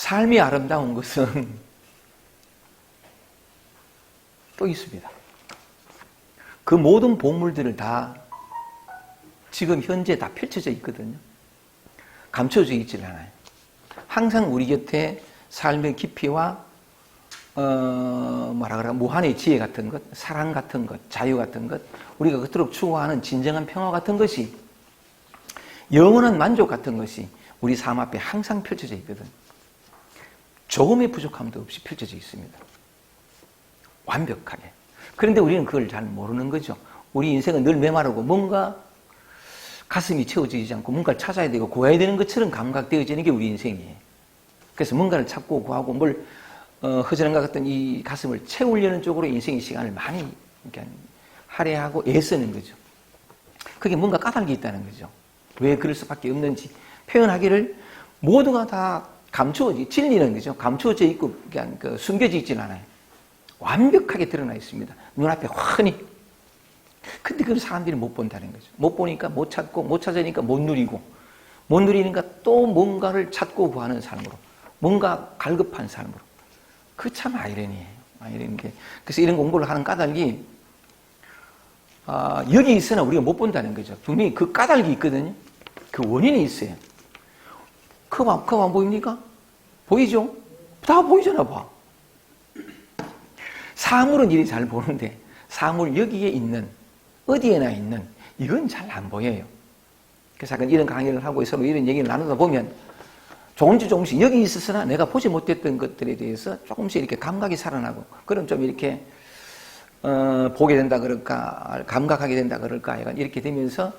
삶이 아름다운 것은 또 있습니다. 그 모든 보물들을 다 지금 현재 다 펼쳐져 있거든요. 감춰져 있질 않아요. 항상 우리 곁에 삶의 깊이와 무한의 지혜 같은 것, 사랑 같은 것, 자유 같은 것, 우리가 그토록 추구하는 진정한 평화 같은 것이, 영원한 만족 같은 것이 우리 삶 앞에 항상 펼쳐져 있거든. 조금의 부족함도 없이 펼쳐져 있습니다. 완벽하게. 그런데 우리는 그걸 잘 모르는 거죠. 우리 인생은 늘 메마르고 뭔가 가슴이 채워지지 않고 뭔가를 찾아야 되고 구해야 되는 것처럼 감각되어지는 게 우리 인생이에요. 그래서 뭔가를 찾고 구하고 뭘 허전한 것 같은 이 가슴을 채우려는 쪽으로 인생의 시간을 많이 할애하고 애쓰는 거죠. 그게 뭔가 까닭이 있다는 거죠. 왜 그럴 수밖에 없는지 표현하기를 모두가 다 감추어지, 진리는 거죠. 감추어져 있고 그냥 숨겨져 있지는 않아요. 완벽하게 드러나 있습니다. 눈앞에 훤히. 근데 그걸 사람들이 못 본다는 거죠. 못 보니까 못 찾고, 못 찾으니까 못 누리고, 못 누리니까 또 뭔가를 찾고 구하는 삶으로, 뭔가 갈급한 삶으로. 그 참 아이러니예요. 아이러니인 게. 그래서 이런 공부를 하는 까닭이, 여기 있으나 우리가 못 본다는 거죠. 분명히 그 까닭이 있거든요. 그 원인이 있어요. 그거 안 보입니까? 보이죠? 다 보이잖아, 봐. 사물은 이리 잘 보는데, 사물 여기에 있는, 어디에나 있는, 이건 잘 안 보여요. 그래서 이런 강의를 하고 서로 이런 얘기를 나누다 보면, 조금씩 여기 있었으나 내가 보지 못했던 것들에 대해서 조금씩 이렇게 감각이 살아나고, 그럼 좀 이렇게, 보게 된다 그럴까, 감각하게 된다 그럴까, 이렇게 되면서,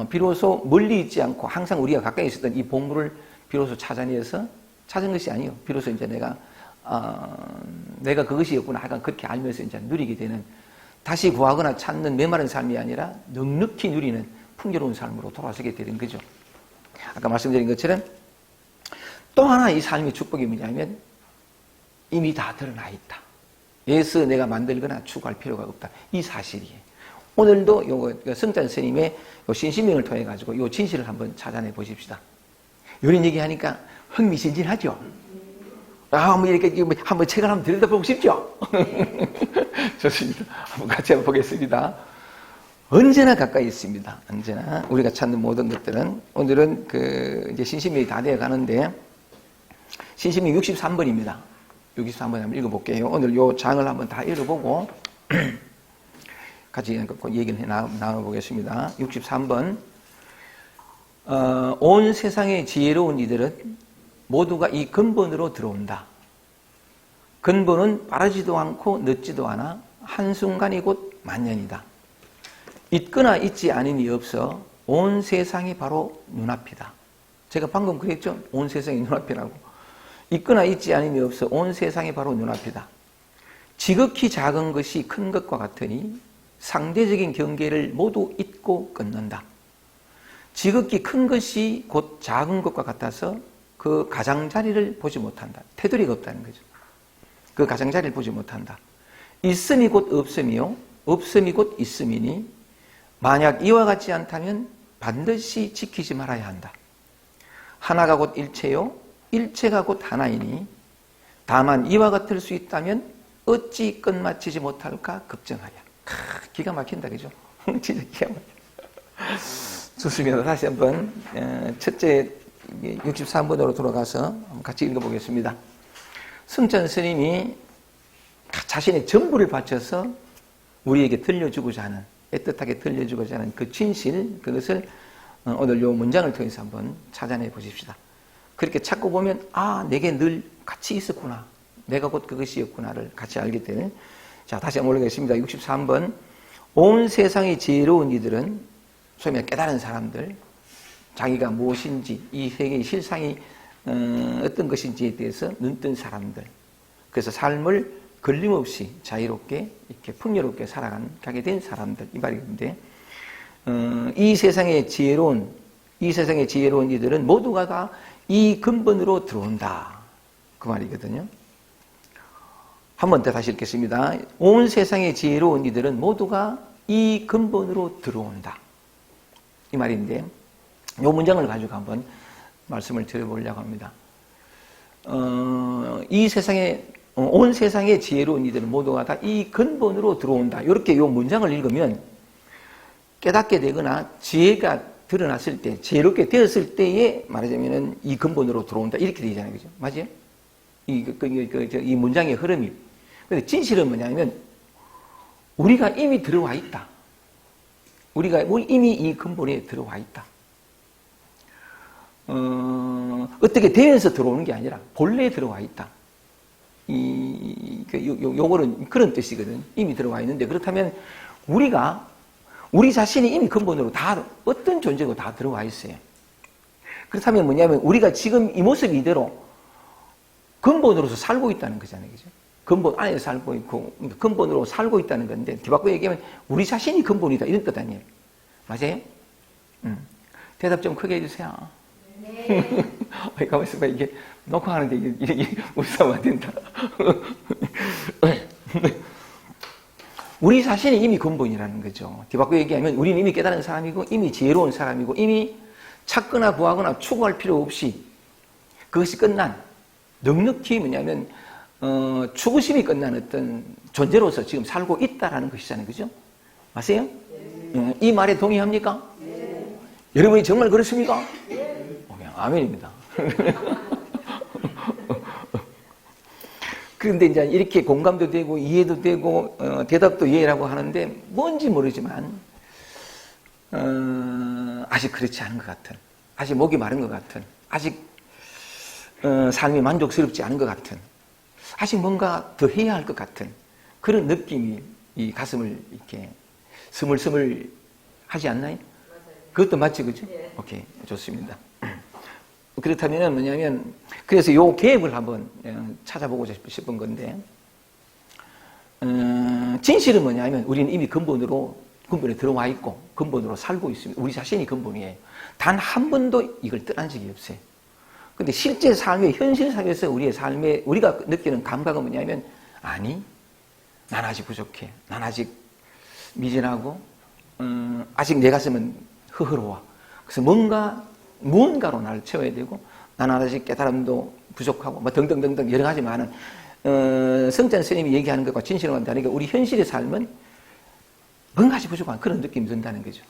비로소 멀리 있지 않고 항상 우리가 가까이 있었던 이 보물을 비로소 찾아내서, 찾은 것이 아니에요. 비로소 이제 내가 그것이었구나 하여간 그렇게 알면서 이제 누리게 되는, 다시 구하거나 찾는 메마른 삶이 아니라 넉넉히 누리는 풍요로운 삶으로 돌아서게 되는 거죠. 아까 말씀드린 것처럼 또 하나 이 삶의 축복이 뭐냐면 이미 다 드러나 있다. 예서 내가 만들거나 추구할 필요가 없다. 이 사실이에요. 오늘도 요거 성찬 스님의 요 신신명을 통해 가지고 요 진실을 한번 찾아내 보십시다. 이런 얘기하니까 흥미진진하죠. 한번 이렇게 한번 책을 한번 들여다보고 싶죠? 좋습니다. 한번 같이 한번 보겠습니다. 언제나 가까이 있습니다. 언제나 우리가 찾는 모든 것들은. 오늘은 이제 신신명이 다 되어 가는데, 신신명 63번입니다. 63번 한번 읽어볼게요. 오늘 요 장을 한번 다 읽어보고, 같이 얘기를 나눠보겠습니다. 63번. 온 세상의 지혜로운 이들은 모두가 이 근본으로 들어온다. 근본은 빠르지도 않고 늦지도 않아 한순간이 곧 만년이다. 있거나 있지 않음이 없어 온 세상이 바로 눈앞이다. 제가 방금 그랬죠? 온 세상이 눈앞이라고. 있거나 있지 않음이 없어 온 세상이 바로 눈앞이다. 지극히 작은 것이 큰 것과 같으니 상대적인 경계를 모두 잊고 끊는다. 지극히 큰 것이 곧 작은 것과 같아서 그 가장자리를 보지 못한다. 테두리가 없다는 거죠. 그 가장자리를 보지 못한다. 있음이 곧 없음이요, 없음이 곧 있음이니 만약 이와 같지 않다면 반드시 지키지 말아야 한다. 하나가 곧 일체요, 일체가 곧 하나이니 다만 이와 같을 수 있다면 어찌 끝마치지 못할까 걱정하랴. 기가 막힌다, 그죠? 진짜 기가 막힌다. 좋습니다. 다시 한번 첫째 63번으로 돌아가서 같이 읽어보겠습니다. 성찬 스님이 자신의 전부를 바쳐서 우리에게 들려주고자 하는, 애틋하게 들려주고자 하는 그 진실, 그것을 오늘 요 문장을 통해서 한번 찾아내 보십시다. 그렇게 찾고 보면 내게 늘 같이 있었구나, 내가 곧 그것이었구나를 같이 알게 되는. 자, 다시 한번 올리겠습니다. 63번. 온 세상의 지혜로운 이들은, 소위 말해 깨달은 사람들, 자기가 무엇인지, 이 세계의 실상이 어떤 것인지에 대해서 눈뜬 사람들, 그래서 삶을 걸림없이 자유롭게 이렇게 풍요롭게 살아가게 된 사람들, 이 말인데, 이 세상의 지혜로운 이들은 모두가 다 이 근본으로 들어온다, 그 말이거든요. 한 번 더 다시 읽겠습니다. 온 세상의 지혜로운 이들은 모두가 이 근본으로 들어온다, 이 말인데, 이 문장을 가지고 한번 말씀을 드려보려고 합니다. 이 세상에 온 세상의 지혜로운 이들 모두가 다 이 근본으로 들어온다. 이렇게 요 문장을 읽으면 깨닫게 되거나 지혜가 드러났을 때, 지혜롭게 되었을 때에 말하자면은 이 근본으로 들어온다. 이렇게 되잖아요. 그죠? 맞아요? 이 문장의 흐름이. 근데 진실은 뭐냐면 우리가 이미 들어와 있다. 우리가 이미 이 근본에 들어와 있다. 어떻게 되면서 들어오는 게 아니라 본래 들어와 있다. 요거는 그런 뜻이거든. 이미 들어와 있는데 그렇다면 우리 자신이 이미 근본으로 다 어떤 존재고 다 들어와 있어요. 그렇다면 뭐냐면 우리가 지금 이 모습 이대로 근본으로서 살고 있다는 거잖아요. 그죠? 근본 안에 살고 있고 근본으로 살고 있다는 건데 뒤바꿔 얘기하면 우리 자신이 근본이다 이런 뜻 아니에요. 맞아요? 대답 좀 크게 해주세요. 네. 가만히 있어봐. 이게 녹화하는데 이게 웃으면 안 된다. 우리 자신이 이미 근본이라는 거죠. 뒤바꿔 얘기하면 우리는 이미 깨달은 사람이고 이미 지혜로운 사람이고 이미 찾거나 구하거나 추구할 필요 없이 그것이 끝난 넉넉히 뭐냐면 추구심이 끝난 어떤 존재로서 지금 살고 있다라는 것이잖아요. 그죠? 맞아요? 네. 이 말에 동의합니까? 네. 여러분이 정말 그렇습니까? 네. 아멘입니다. 그런데 이제 이렇게 공감도 되고 이해도 되고 대답도 이해라고 하는데 뭔지 모르지만 아직 그렇지 않은 것 같은, 아직 목이 마른 것 같은, 아직 삶이 만족스럽지 않은 것 같은, 아직 뭔가 더 해야 할 것 같은 그런 느낌이 이 가슴을 이렇게 스물스물 하지 않나요? 맞아요. 그것도 맞지, 그죠? 네. 오케이, 좋습니다. 그렇다면 뭐냐면 그래서 요 계획을 한번 찾아보고 싶은 건데 진실은 뭐냐면 우리는 이미 근본에 들어와 있고 근본으로 살고 있습니다. 우리 자신이 근본이에요. 단 한 번도 이걸 떠난 적이 없어요. 근데 실제 삶의 현실 삶에서 우리의 삶에 우리가 느끼는 감각은 뭐냐면 아니 난 아직 부족해. 난 아직 미진하고 아직 내 가슴은 허허로워. 그래서 무언가로 나를 채워야 되고 나는 아직 깨달음도 부족하고 뭐 등등등등 여러 가지 많은 성찬 스님이 얘기하는 것과 진실과는 다르게 우리 현실의 삶은 뭔가 아직 부족한 그런 느낌이 든다는 거죠.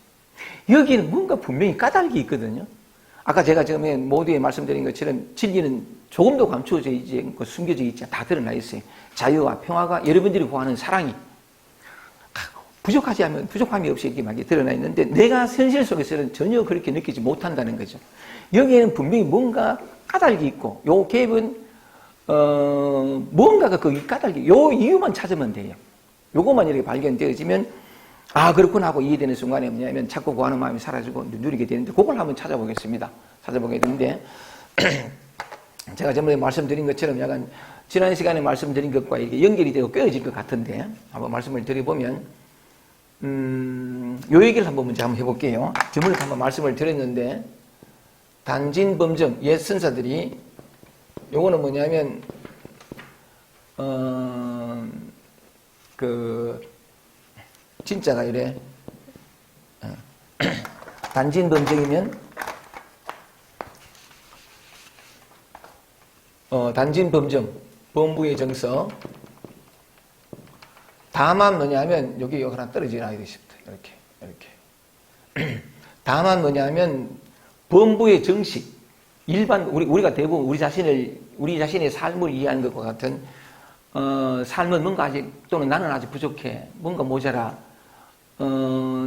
여기는 뭔가 분명히 까닭이 있거든요. 아까 제가 처음에 모두에 말씀드린 것처럼 진리는 조금도 감추어져 있지 않고 숨겨져 있지 않고 다 드러나 있어요. 자유와 평화가 여러분들이 구하는 사랑이 부족함이 없이 이렇게 막 드러나 있는데 내가 현실 속에서는 전혀 그렇게 느끼지 못한다는 거죠. 여기에는 분명히 뭔가 까닭이 있고 요 갭은 뭔가가 그 까닭이 요 이유만 찾으면 돼요. 요것만 이렇게 발견되어지면 아 그렇구나 하고 이해되는 순간에 뭐냐면 자꾸 구하는 마음이 사라지고 누리게 되는데 그걸 한번 찾아보겠습니다. 찾아보게 되는데 제가 전에 말씀드린 것처럼 약간 지난 시간에 말씀드린 것과 이게 연결이 되고 꿰어질 것 같은데 한번 말씀을 드려보면 요 얘기를 한번 먼저 한번 해볼게요. 저번에 한번 말씀을 드렸는데 단진범정 옛 선사들이 요거는 뭐냐면 진짜가 이래 단진범정이면 단진범정 범부의 정서 다만 뭐냐면 여기 하나 떨어지나야 되겠습니다. 이렇게 다만 뭐냐면 범부의 정식 일반 우리가 대부분 우리 자신의 삶을 이해하는 것과 같은 삶은 뭔가 아직 또는 나는 아직 부족해 뭔가 모자라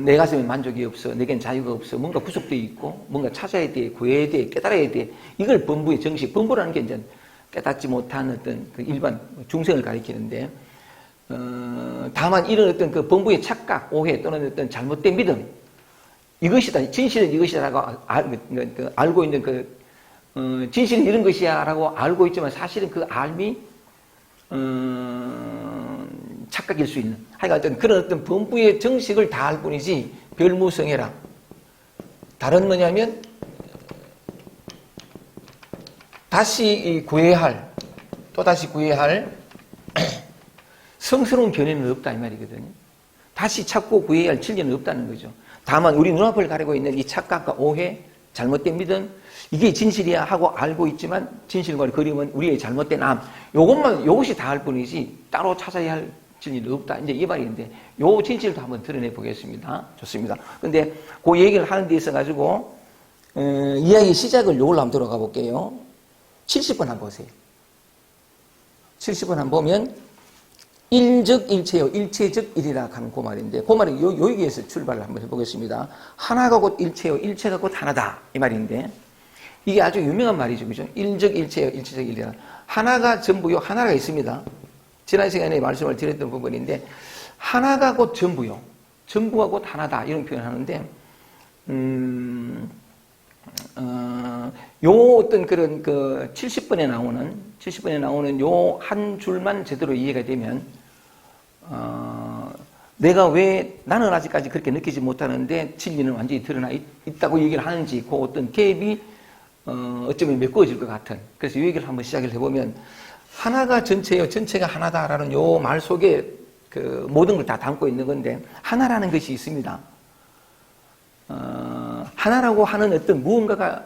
내 가슴에 만족이 없어 내겐 자유가 없어 뭔가 부족되어 있고 뭔가 찾아야 돼 구해야 돼 깨달아야 돼 이걸 범부의 정식 범부라는 게 이제 깨닫지 못한 어떤 그 일반 중생을 가리키는데 다만 이런 어떤 그 범부의 착각, 오해 또는 어떤 잘못된 믿음 이것이다, 진실은 이것이다라고 알고 있는 진실은 이런 것이야라고 알고 있지만 사실은 그 알미 착각일 수 있는 하여간 그런 어떤 범부의 정식을 다 알 뿐이지 별무성해라. 다른 뭐냐면 또다시 구해야 할 성스러운 견해는 없다 이 말이거든요. 다시 찾고 구해야 할 진리는 없다는 거죠. 다만 우리 눈앞을 가리고 있는 이 착각과 오해 잘못된 믿음, 이게 진실이야 하고 알고 있지만 진실과 거리면 우리의 잘못된 암. 요것이 다 할 뿐이지 따로 찾아야 할 진리는 없다. 이제 이 말인데 요 진실도 한번 드러내 보겠습니다. 좋습니다. 근데 그 얘기를 하는 데 있어 가지고 이야기 시작을 요걸로 한번 들어가 볼게요. 70번 한번 보세요. 70번 한번 보면 일즉 일체요, 일체즉 일이라 하는 그 말인데 그 말은 여기에서 출발을 한번 해보겠습니다. 하나가 곧 일체요, 일체가 곧 하나다 이 말인데 이게 아주 유명한 말이죠, 그죠? 일즉 일체요, 일체즉 일이라. 하나가 전부요, 하나가 있습니다. 지난 시간에 말씀을 드렸던 부분인데 하나가 곧 전부요, 전부가 곧 하나다 이런 표현을 하는데 요 어떤 그런 그 70번에 나오는 요 한 줄만 제대로 이해가 되면 내가 왜 나는 아직까지 그렇게 느끼지 못하는데 진리는 완전히 드러나 있다고 얘기를 하는지 그 어떤 갭이 어쩌면 메꿔질 것 같은. 그래서 이 얘기를 한번 시작을 해보면 하나가 전체예요, 전체가 하나다라는 요 말 속에 그 모든 걸 다 담고 있는 건데 하나라는 것이 있습니다. 하나라고 하는 어떤 무언가가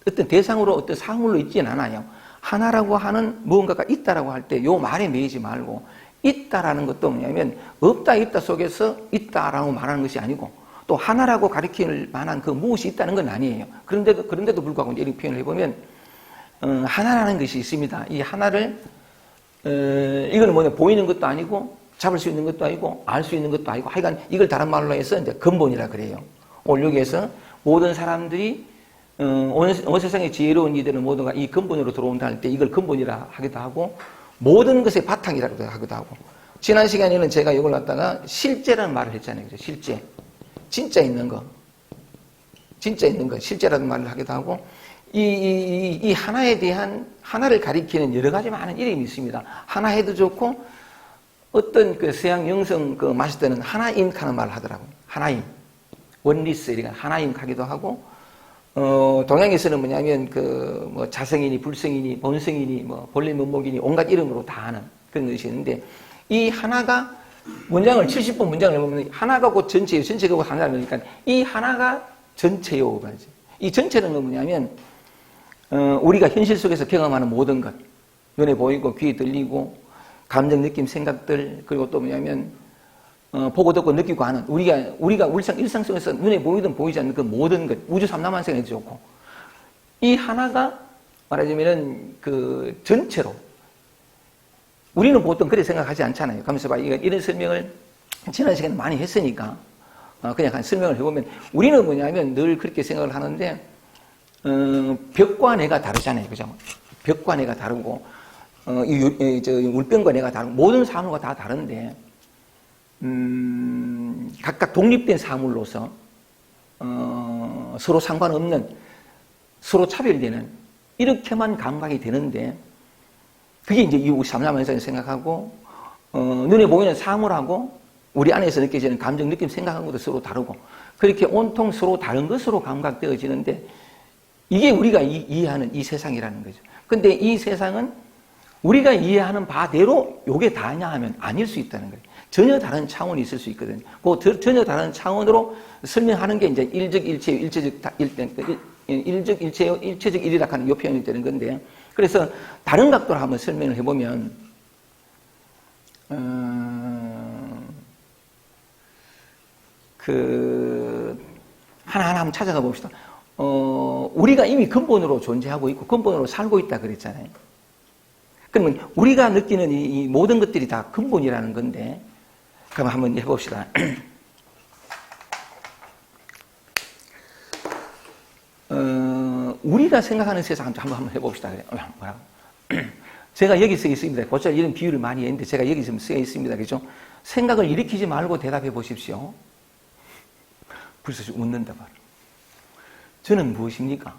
어떤 대상으로 어떤 사물로 있지는 않아요. 하나라고 하는 무언가가 있다라고 할 때 요 말에 매이지 말고 있다라는 것도 뭐냐면 없다 있다 속에서 있다라고 말하는 것이 아니고 또 하나라고 가리킬 만한 그 무엇이 있다는 건 아니에요. 그런데도 불구하고 이제 이렇게 표현을 해보면 하나라는 것이 있습니다. 이 하나를 이거는 뭐냐 보이는 것도 아니고 잡을 수 있는 것도 아니고 알 수 있는 것도 아니고 하여간 이걸 다른 말로 해서 이제 근본이라 그래요. 오늘 여기에서 모든 사람들이 온 세상의 지혜로운 이들은 모두가 이 근본으로 들어온다 할 때 이걸 근본이라 하기도 하고 모든 것의 바탕이라고 하기도 하고 지난 시간에는 제가 이걸 갖다가 실제라는 말을 했잖아요. 그죠? 실제. 진짜 있는 거. 실제라는 말을 하기도 하고 이 하나에 대한 하나를 가리키는 여러 가지 많은 이름이 있습니다. 하나 해도 좋고 어떤 그 서양 영성 그 마스터는 하나임 하는 말을 하더라고요. 하나임. 원리스 이렇게 하나임 하기도 하고 동양에서는 뭐냐면 그 뭐 자성이니 불성이니 본성이니 뭐 본래 면목이니 온갖 이름으로 다 하는 그런 것이 있는데 이 하나가 문장을 70번 문장을 보면 하나가 곧 전체예요. 전체가 곧 하나라는 거니까 이 하나가 전체요. 이 전체는 뭐냐면 우리가 현실 속에서 경험하는 모든 것 눈에 보이고 귀에 들리고 감정 느낌 생각들 그리고 또 뭐냐면 보고 듣고 느끼고 하는 우리가 일상 속에서 눈에 보이든 보이지 않는 그 모든 것 우주 삼라만상에도 좋고 이 하나가 말하자면은 그 전체로 우리는 보통 그렇게 생각하지 않잖아요. 가면서 봐 이런 설명을 지난 시간에 많이 했으니까 그냥 한 설명을 해보면 우리는 뭐냐면 늘 그렇게 생각을 하는데 벽과 내가 다르잖아요, 그죠? 벽과 내가 다르고 물병과 내가 다르고 모든 사물과 다 다른데. 각각 독립된 사물로서 서로 상관없는 서로 차별되는 이렇게만 감각이 되는데 그게 이제 이 삼라만상을 생각하고 눈에 보이는 사물하고 우리 안에서 느껴지는 감정, 느낌, 생각하는 것도 서로 다르고 그렇게 온통 서로 다른 것으로 감각되어지는데 이게 우리가 이해하는 이 세상이라는 거죠. 근데 이 세상은 우리가 이해하는 바대로 이게 다냐 하면 아닐 수 있다는 거예요. 전혀 다른 차원이 있을 수 있거든요. 그 전혀 다른 차원으로 설명하는 게 이제 일즉 일체요, 일즉 일체요, 일체적 일이라 하는 이 표현이 되는 건데, 그래서 다른 각도로 한번 설명을 해보면, 하나하나 한번 찾아가 봅시다. 우리가 이미 근본으로 존재하고 있고 근본으로 살고 있다 그랬잖아요. 그러면 우리가 느끼는 이 모든 것들이 다 근본이라는 건데, 그럼 한번 해봅시다. 우리가 생각하는 세상 한번 해봅시다. 뭐라고? 제가 여기 써 있습니다. 고작 이런 비유를 많이 했는데 제가 여기 좀 써 있습니다. 그죠? 생각을 일으키지 말고 대답해 보십시오. 벌써 웃는다 말이에요. 저는 무엇입니까?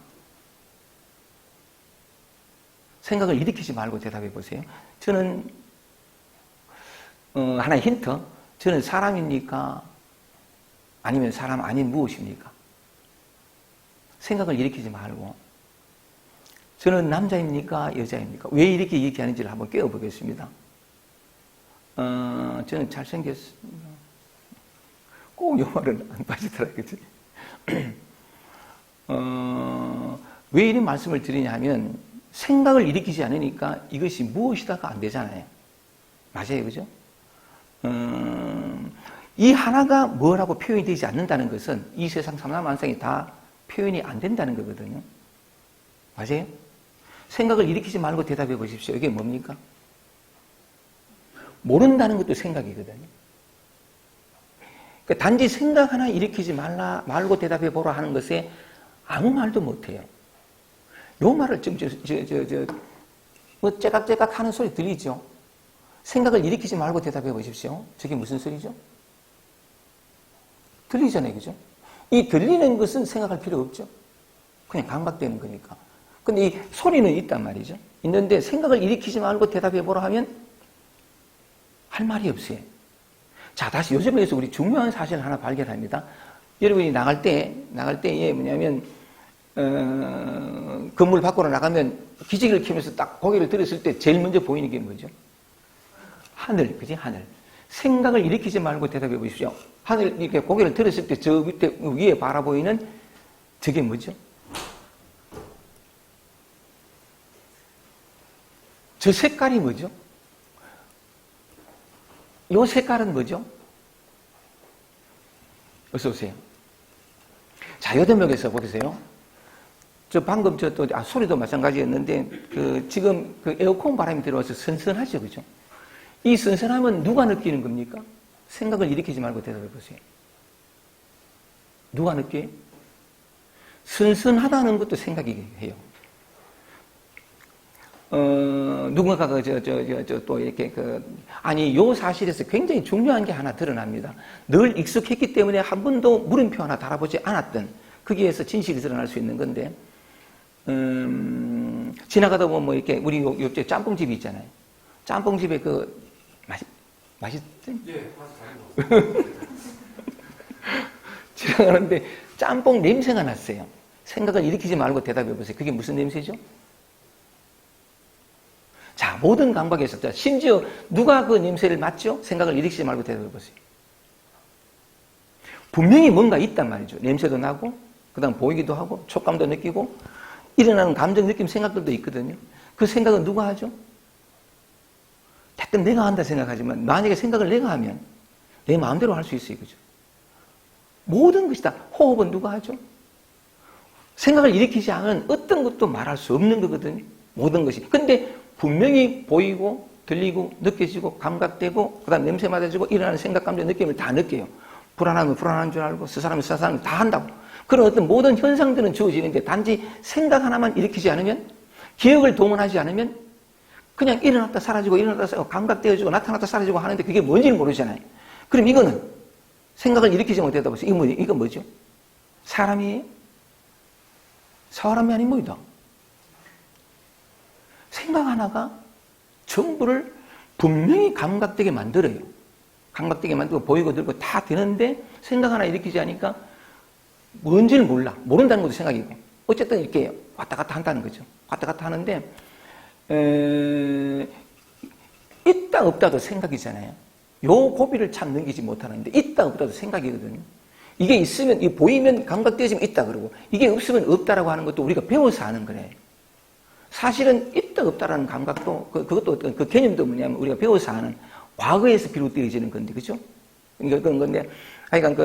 생각을 일으키지 말고 대답해 보세요. 저는 하나의 힌트. 저는 사람입니까? 아니면 사람 아닌 무엇입니까? 생각을 일으키지 말고 저는 남자입니까? 여자입니까? 왜 이렇게 얘기하는지를 한번 깨워보겠습니다. 저는 잘생겼습니다. 꼭 이 말은 안 빠지더라고요. 왜 이런 말씀을 드리냐 하면 생각을 일으키지 않으니까 이것이 무엇이다가 안 되잖아요. 맞아요. 그죠? 이 하나가 뭐라고 표현이 되지 않는다는 것은 이 세상 삼라만상이 다 표현이 안 된다는 거거든요. 맞아요? 생각을 일으키지 말고 대답해 보십시오. 이게 뭡니까? 모른다는 것도 생각이거든요. 그러니까 단지 생각 하나 일으키지 말고 대답해 보라 하는 것에 아무 말도 못해요. 요 말을 지금 뭐 째깍째깍 하는 소리 들리죠? 생각을 일으키지 말고 대답해 보십시오. 저게 무슨 소리죠? 들리잖아요. 그죠? 이 들리는 것은 생각할 필요 없죠. 그냥 감각되는 거니까. 근데 이 소리는 있단 말이죠. 있는데 생각을 일으키지 말고 대답해 보라 하면 할 말이 없어요. 자, 다시 요즘에서 우리 중요한 사실을 하나 발견합니다. 여러분이 나갈 때에 뭐냐면, 건물 밖으로 나가면 기지개를 켜면서 딱 고개를 들었을 때 제일 먼저 보이는 게 뭐죠? 하늘, 그지? 하늘. 생각을 일으키지 말고 대답해 보십시오. 하늘, 이렇게 고개를 들었을 때 저 밑에, 위에 바라보이는 저게 뭐죠? 저 색깔이 뭐죠? 이 색깔은 뭐죠? 어서 오세요. 자, 여대목에서 보세요. 저 방금 소리도 마찬가지였는데, 지금 에어컨 바람이 들어와서 선선하죠, 그죠? 이 선선함은 누가 느끼는 겁니까? 생각을 일으키지 말고 대답해 보세요. 누가 느껴요? 선선하다는 것도 생각이 해요. 누군가가 또 이렇게 아니, 요 사실에서 굉장히 중요한 게 하나 드러납니다. 늘 익숙했기 때문에 한 번도 물음표 하나 달아보지 않았던, 거기에서 진실이 드러날 수 있는 건데, 지나가다 보면 뭐 이렇게, 우리 옆에 짬뽕집이 있잖아요. 짬뽕집에 맛있지? 예, 맛있어요. 지나가는데 짬뽕 냄새가 났어요. 생각을 일으키지 말고 대답해 보세요. 그게 무슨 냄새죠? 자, 모든 감각에서, 심지어 누가 그 냄새를 맡죠? 생각을 일으키지 말고 대답해 보세요. 분명히 뭔가 있단 말이죠. 냄새도 나고, 그 다음 보이기도 하고, 촉감도 느끼고, 일어나는 감정, 느낌, 생각들도 있거든요. 그 생각은 누가 하죠? 대뜸 내가 한다 생각하지만, 만약에 생각을 내가 하면 내 마음대로 할 수 있어요. 그죠? 모든 것이 다, 호흡은 누가 하죠? 생각을 일으키지 않은 어떤 것도 말할 수 없는 거거든요. 모든 것이. 근데 분명히 보이고, 들리고, 느껴지고, 감각되고, 그 다음 냄새 맡아지고, 일어나는 생각, 감정, 느낌을 다 느껴요. 불안하면 불안한 줄 알고, 스사람은 스사람 다 한다고. 그런 어떤 모든 현상들은 주어지는데, 단지 생각 하나만 일으키지 않으면, 기억을 동원하지 않으면, 그냥 일어났다 사라지고, 일어났다 사라지고, 감각되어지고, 나타났다 사라지고 하는데, 그게 뭔지는 모르잖아요. 그럼 이거는 생각을 일으키지 못하다 보세요. 이건 뭐죠? 사람이에요? 사람이 아닌 뭐이다. 생각 하나가 전부를 분명히 감각되게 만들어요. 감각되게 만들고 보이고 들고 다 되는데 생각 하나 일으키지 않으니까 뭔지를 몰라. 모른다는 것도 생각이고. 어쨌든 이렇게 왔다 갔다 한다는 거죠. 왔다 갔다 하는데 있다 없다도 생각이잖아요. 요 고비를 참 넘기지 못하는데 있다 없다도 생각이거든요. 이게 있으면, 이 보이면 감각되어지면 있다 그러고 이게 없으면 없다라고 하는 것도 우리가 배워서 하는 거래요. 사실은 있다 없다라는 감각도 그것도 그 개념도 뭐냐면 우리가 배워서 하는 과거에서 비롯되어지는 건데, 그죠? 그러니까 그런 건데, 하여간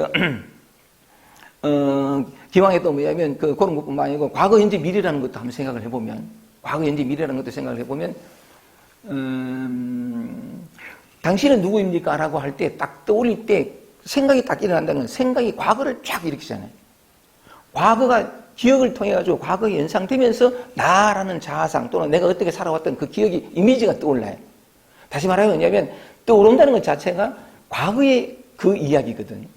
기왕에 또 뭐냐면 그런 것뿐만 아니고 과거, 현재, 미래라는 것도 한번 생각을 해보면, 과거, 현재, 미래라는 것도 생각을 해보면, 당신은 누구입니까? 라고 할 때 딱 떠올릴 때 생각이 딱 일어난다는 건 생각이 과거를 쫙 일으키잖아요. 과거가 기억을 통해 가지고 과거에 연상되면서 나라는 자아상 또는 내가 어떻게 살아왔던 그 기억이, 이미지가 떠올라요. 다시 말하면 뭐냐면 떠오른다는 것 자체가 과거의 그 이야기거든요.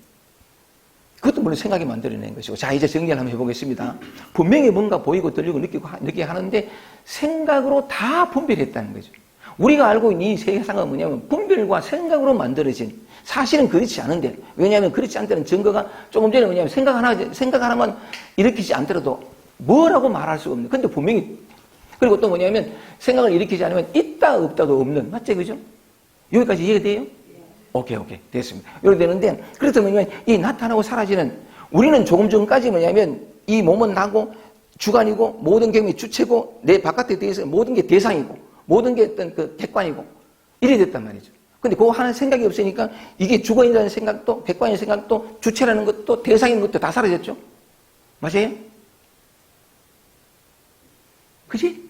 그것도 물론 생각이 만들어낸 것이고. 자, 이제 정리를 한번 해보겠습니다. 분명히 뭔가 보이고 들리고 느끼게 하는데 생각으로 다 분별했다는 거죠. 우리가 알고 있는 이 세상은 뭐냐면 분별과 생각으로 만들어진, 사실은 그렇지 않은데, 왜냐하면 그렇지 않다는 증거가 조금 전에 뭐냐면 생각 하나만 일으키지 않더라도 뭐라고 말할 수가 없는. 근데 분명히, 그리고 또 뭐냐면 생각을 일으키지 않으면 있다 없다도 없는. 맞죠? 그죠? 여기까지 이해가 돼요? 오케이. 됐습니다. 이렇게 되는데, 그렇다면 이 나타나고 사라지는, 우리는 조금 전까지 뭐냐면 이 몸은 나고 주관이고 모든 경험이 주체고 내 바깥에 대해서 모든 게 대상이고 모든 게 어떤 그 객관이고 이래 됐단 말이죠. 근데 그거 하는 생각이 없으니까 이게 주관이라는 생각도 객관의 생각도 주체라는 것도 대상인 것도 다 사라졌죠. 맞아요? 그지?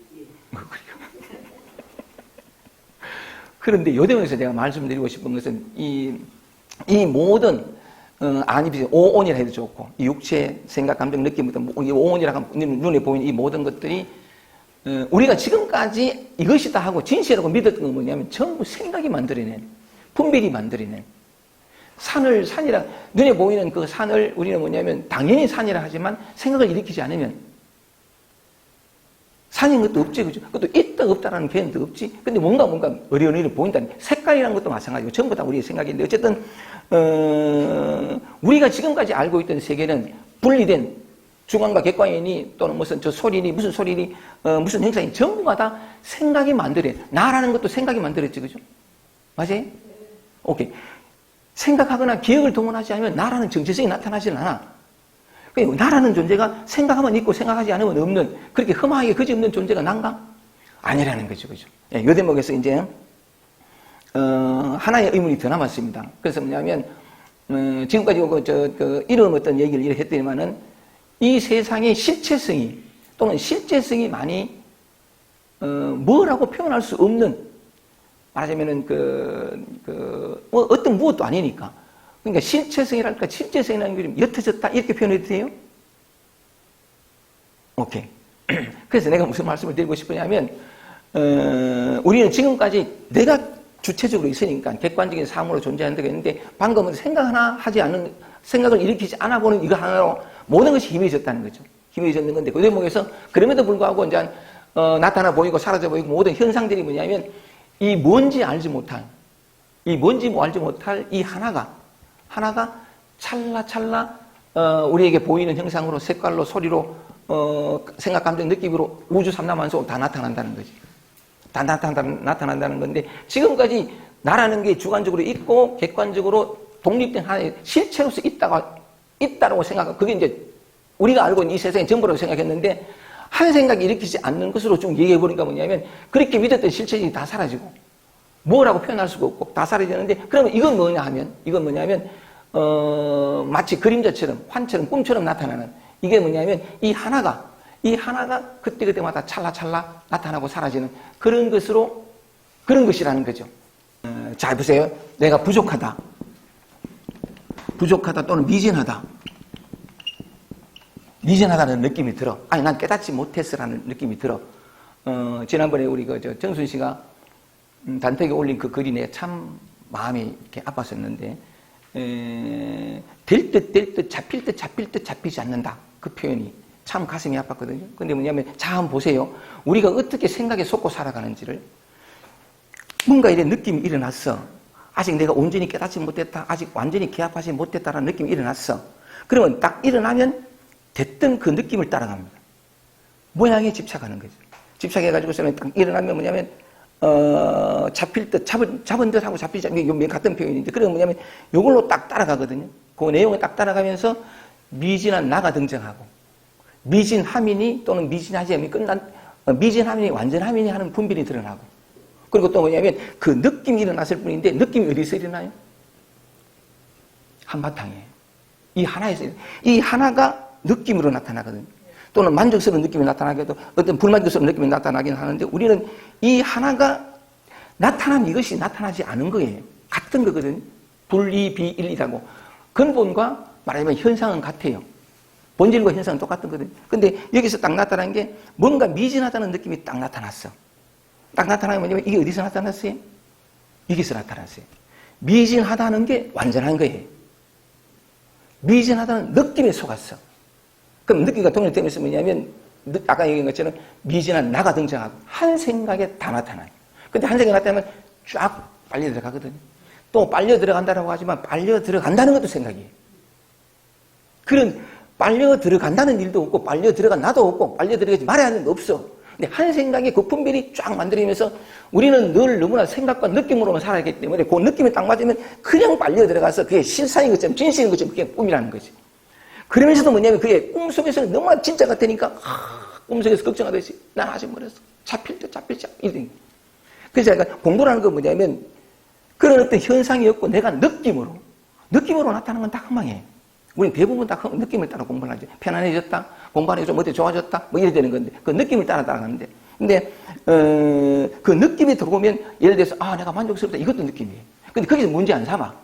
그런데 요대목에서 제가 말씀드리고 싶은 것은 이 모든 오온이라 해도 좋고 이 육체, 생각, 감정, 느낌부터 오온이라고 하면 눈에 보이는 이 모든 것들이 우리가 지금까지 이것이다 하고 진실이라고 믿었던 건 뭐냐면 전부 생각이 만들어낸 분별이 만들어낸 산이라 눈에 보이는 그 산을 우리는 뭐냐면 당연히 산이라 하지만 생각을 일으키지 않으면 산인 것도 없지, 그죠? 그것도 있다, 없다라는 개념도 없지. 근데 뭔가 어리어리 보인다는 색깔이라는 것도 마찬가지고 전부 다 우리의 생각인데 어쨌든, 우리가 지금까지 알고 있던 세계는 분리된 주관과 객관이니 또는 무슨 저 소리니 무슨 소리니 무슨 형상이 전부가 다 생각이 만들어요. 나라는 것도 생각이 만들었지, 그죠? 맞아요? 오케이. 생각하거나 기억을 동원하지 않으면 나라는 정체성이 나타나지는 않아. 나라는 존재가 생각하면 있고 생각하지 않으면 없는 그렇게 흠하게 그지없는 존재가 난가? 아니라는 거죠, 그죠? 예, 요 대목에서 이제 하나의 의문이 더 남았습니다. 그래서 뭐냐면 지금까지 이런 어떤 얘기를 했더니만은 이 세상의 실체성이 또는 실제성이 많이 뭐라고 표현할 수 없는 말하자면은 어떤 무엇도 아니니까. 그러니까 실체성이랄까 실제성이라는 게 좀 옅어졌다 이렇게 표현해도 돼요? 오케이. 그래서 내가 무슨 말씀을 드리고 싶으냐면 우리는 지금까지 내가 주체적으로 있으니까 객관적인 사물로 존재한다고 했는데 방금은 생각 하나 하지 않는 생각을 일으키지 않아 보는 이거 하나로 모든 것이 희미해졌다는 거죠. 희미해졌는 건데 그 대목에서 그럼에도 불구하고 이제 나타나 보이고 사라져 보이고 모든 현상들이 뭐냐면 이 뭔지 알지 못할 이 하나가 찰나찰나 우리에게 보이는 형상으로 색깔로 소리로 생각, 감정, 느낌으로 우주 삼라만속으로 다 나타난다는 거지. 다 나타난다는 건데 지금까지 나라는 게 주관적으로 있고 객관적으로 독립된 하나의 실체로서 있다라고 생각하고 그게 이제 우리가 알고 있는 이 세상의 전부라고 생각했는데 한 생각이 일으키지 않는 것으로 좀 얘기해보니까 뭐냐면 그렇게 믿었던 실체들이 다 사라지고 뭐라고 표현할 수가 없고 다 사라지는데 그러면 이건 뭐냐면 마치 그림자처럼 환처럼 꿈처럼 나타나는 이게 뭐냐면 이 하나가 그때그때마다 찰나찰나 나타나고 사라지는 그런 것이라는 거죠. 자 보세요. 내가 부족하다 또는 미진하다는 느낌이 들어. 아니 난 깨닫지 못했어라는 느낌이 들어. 지난번에 우리 정순 씨가 단톡에 올린 그 글이 내가 참 마음이 이렇게 아팠었는데 될 듯 잡힐 듯 잡히지 않는다. 그 표현이 참 가슴이 아팠거든요. 근데 뭐냐면 자 한번 보세요. 우리가 어떻게 생각에 속고 살아가는지를 뭔가 이런 느낌이 일어났어. 아직 내가 온전히 깨닫지 못했다. 아직 완전히 개합하지 못했다라는 느낌이 일어났어. 그러면 딱 일어나면 됐던 그 느낌을 따라갑니다. 모양에 집착하는 거죠. 집착해가지고서는 딱 일어나면 뭐냐면 잡힐 듯, 잡은 듯 하고 잡히지 않는 게 같은 표현인데, 그러면 뭐냐면, 요걸로 딱 따라가거든요. 그 내용을 딱 따라가면서 미진한 나가 등장하고, 미진하민이 또는 미진하지 않으면 미진하민이 완전하민이 하는 분별이 드러나고, 그리고 또 뭐냐면, 그 느낌이 일어났을 뿐인데, 느낌이 어디서 일어나요? 한바탕에. 이 하나가 느낌으로 나타나거든요. 또는 만족스러운 느낌이 나타나기도 어떤 불만족스러운 느낌이 나타나긴 하는데 우리는 이 하나가 나타난 이것이 나타나지 않은 거예요. 같은 거거든요. 분리비일이라고. 근본과 말하자면 현상은 같아요. 본질과 현상은 똑같은 거거든요. 근데 여기서 딱 나타난 게 뭔가 미진하다는 느낌이 딱 나타났어. 딱 나타나면 뭐냐면 이게 어디서 나타났어요? 여기서 나타났어요. 미진하다는 게 완전한 거예요. 미진하다는 느낌에 속았어. 그럼 느낌과 동일되면서 뭐냐면 아까 얘기한 것처럼 미진한 나가 등장하고 한 생각에 다 나타나요. 근데 한 생각에 나타나면 쫙 빨려 들어가거든요. 또 빨려 들어간다라고 하지만 빨려 들어간다는 것도 생각이에요. 그런 빨려 들어간다는 일도 없고 빨려 들어간 나도 없고 빨려 들어가지 말아야 하는 게 없어. 근데 한 생각에 그 분별이 쫙 만들어지면서 우리는 늘 너무나 생각과 느낌으로만 살아있기 때문에 그 느낌이 딱 맞으면 그냥 빨려 들어가서 그게 실상인 것처럼 진실인 것처럼 그게 꿈이라는 거지. 그러면서도 뭐냐면 그게 꿈속에서는 너무나 진짜 같으니까 꿈속에서 걱정하듯이 난 아직 멀었어. 잡힐 때 이런. 그래서 약간 공부라는 건 뭐냐면 그런 어떤 현상이 없고 내가 느낌으로 나타나는 건 다 흥망이에요. 우리는 대부분 다 느낌을 따라 공부를 하죠. 편안해졌다, 공부하는 게 좀 어때 좋아졌다, 뭐 이래 되는 건데 그 느낌을 따라가는데 근데 그 느낌이 들어오면 예를 들어서 내가 만족스럽다 이것도 느낌이에요. 근데 거기서 문제 안 삼아.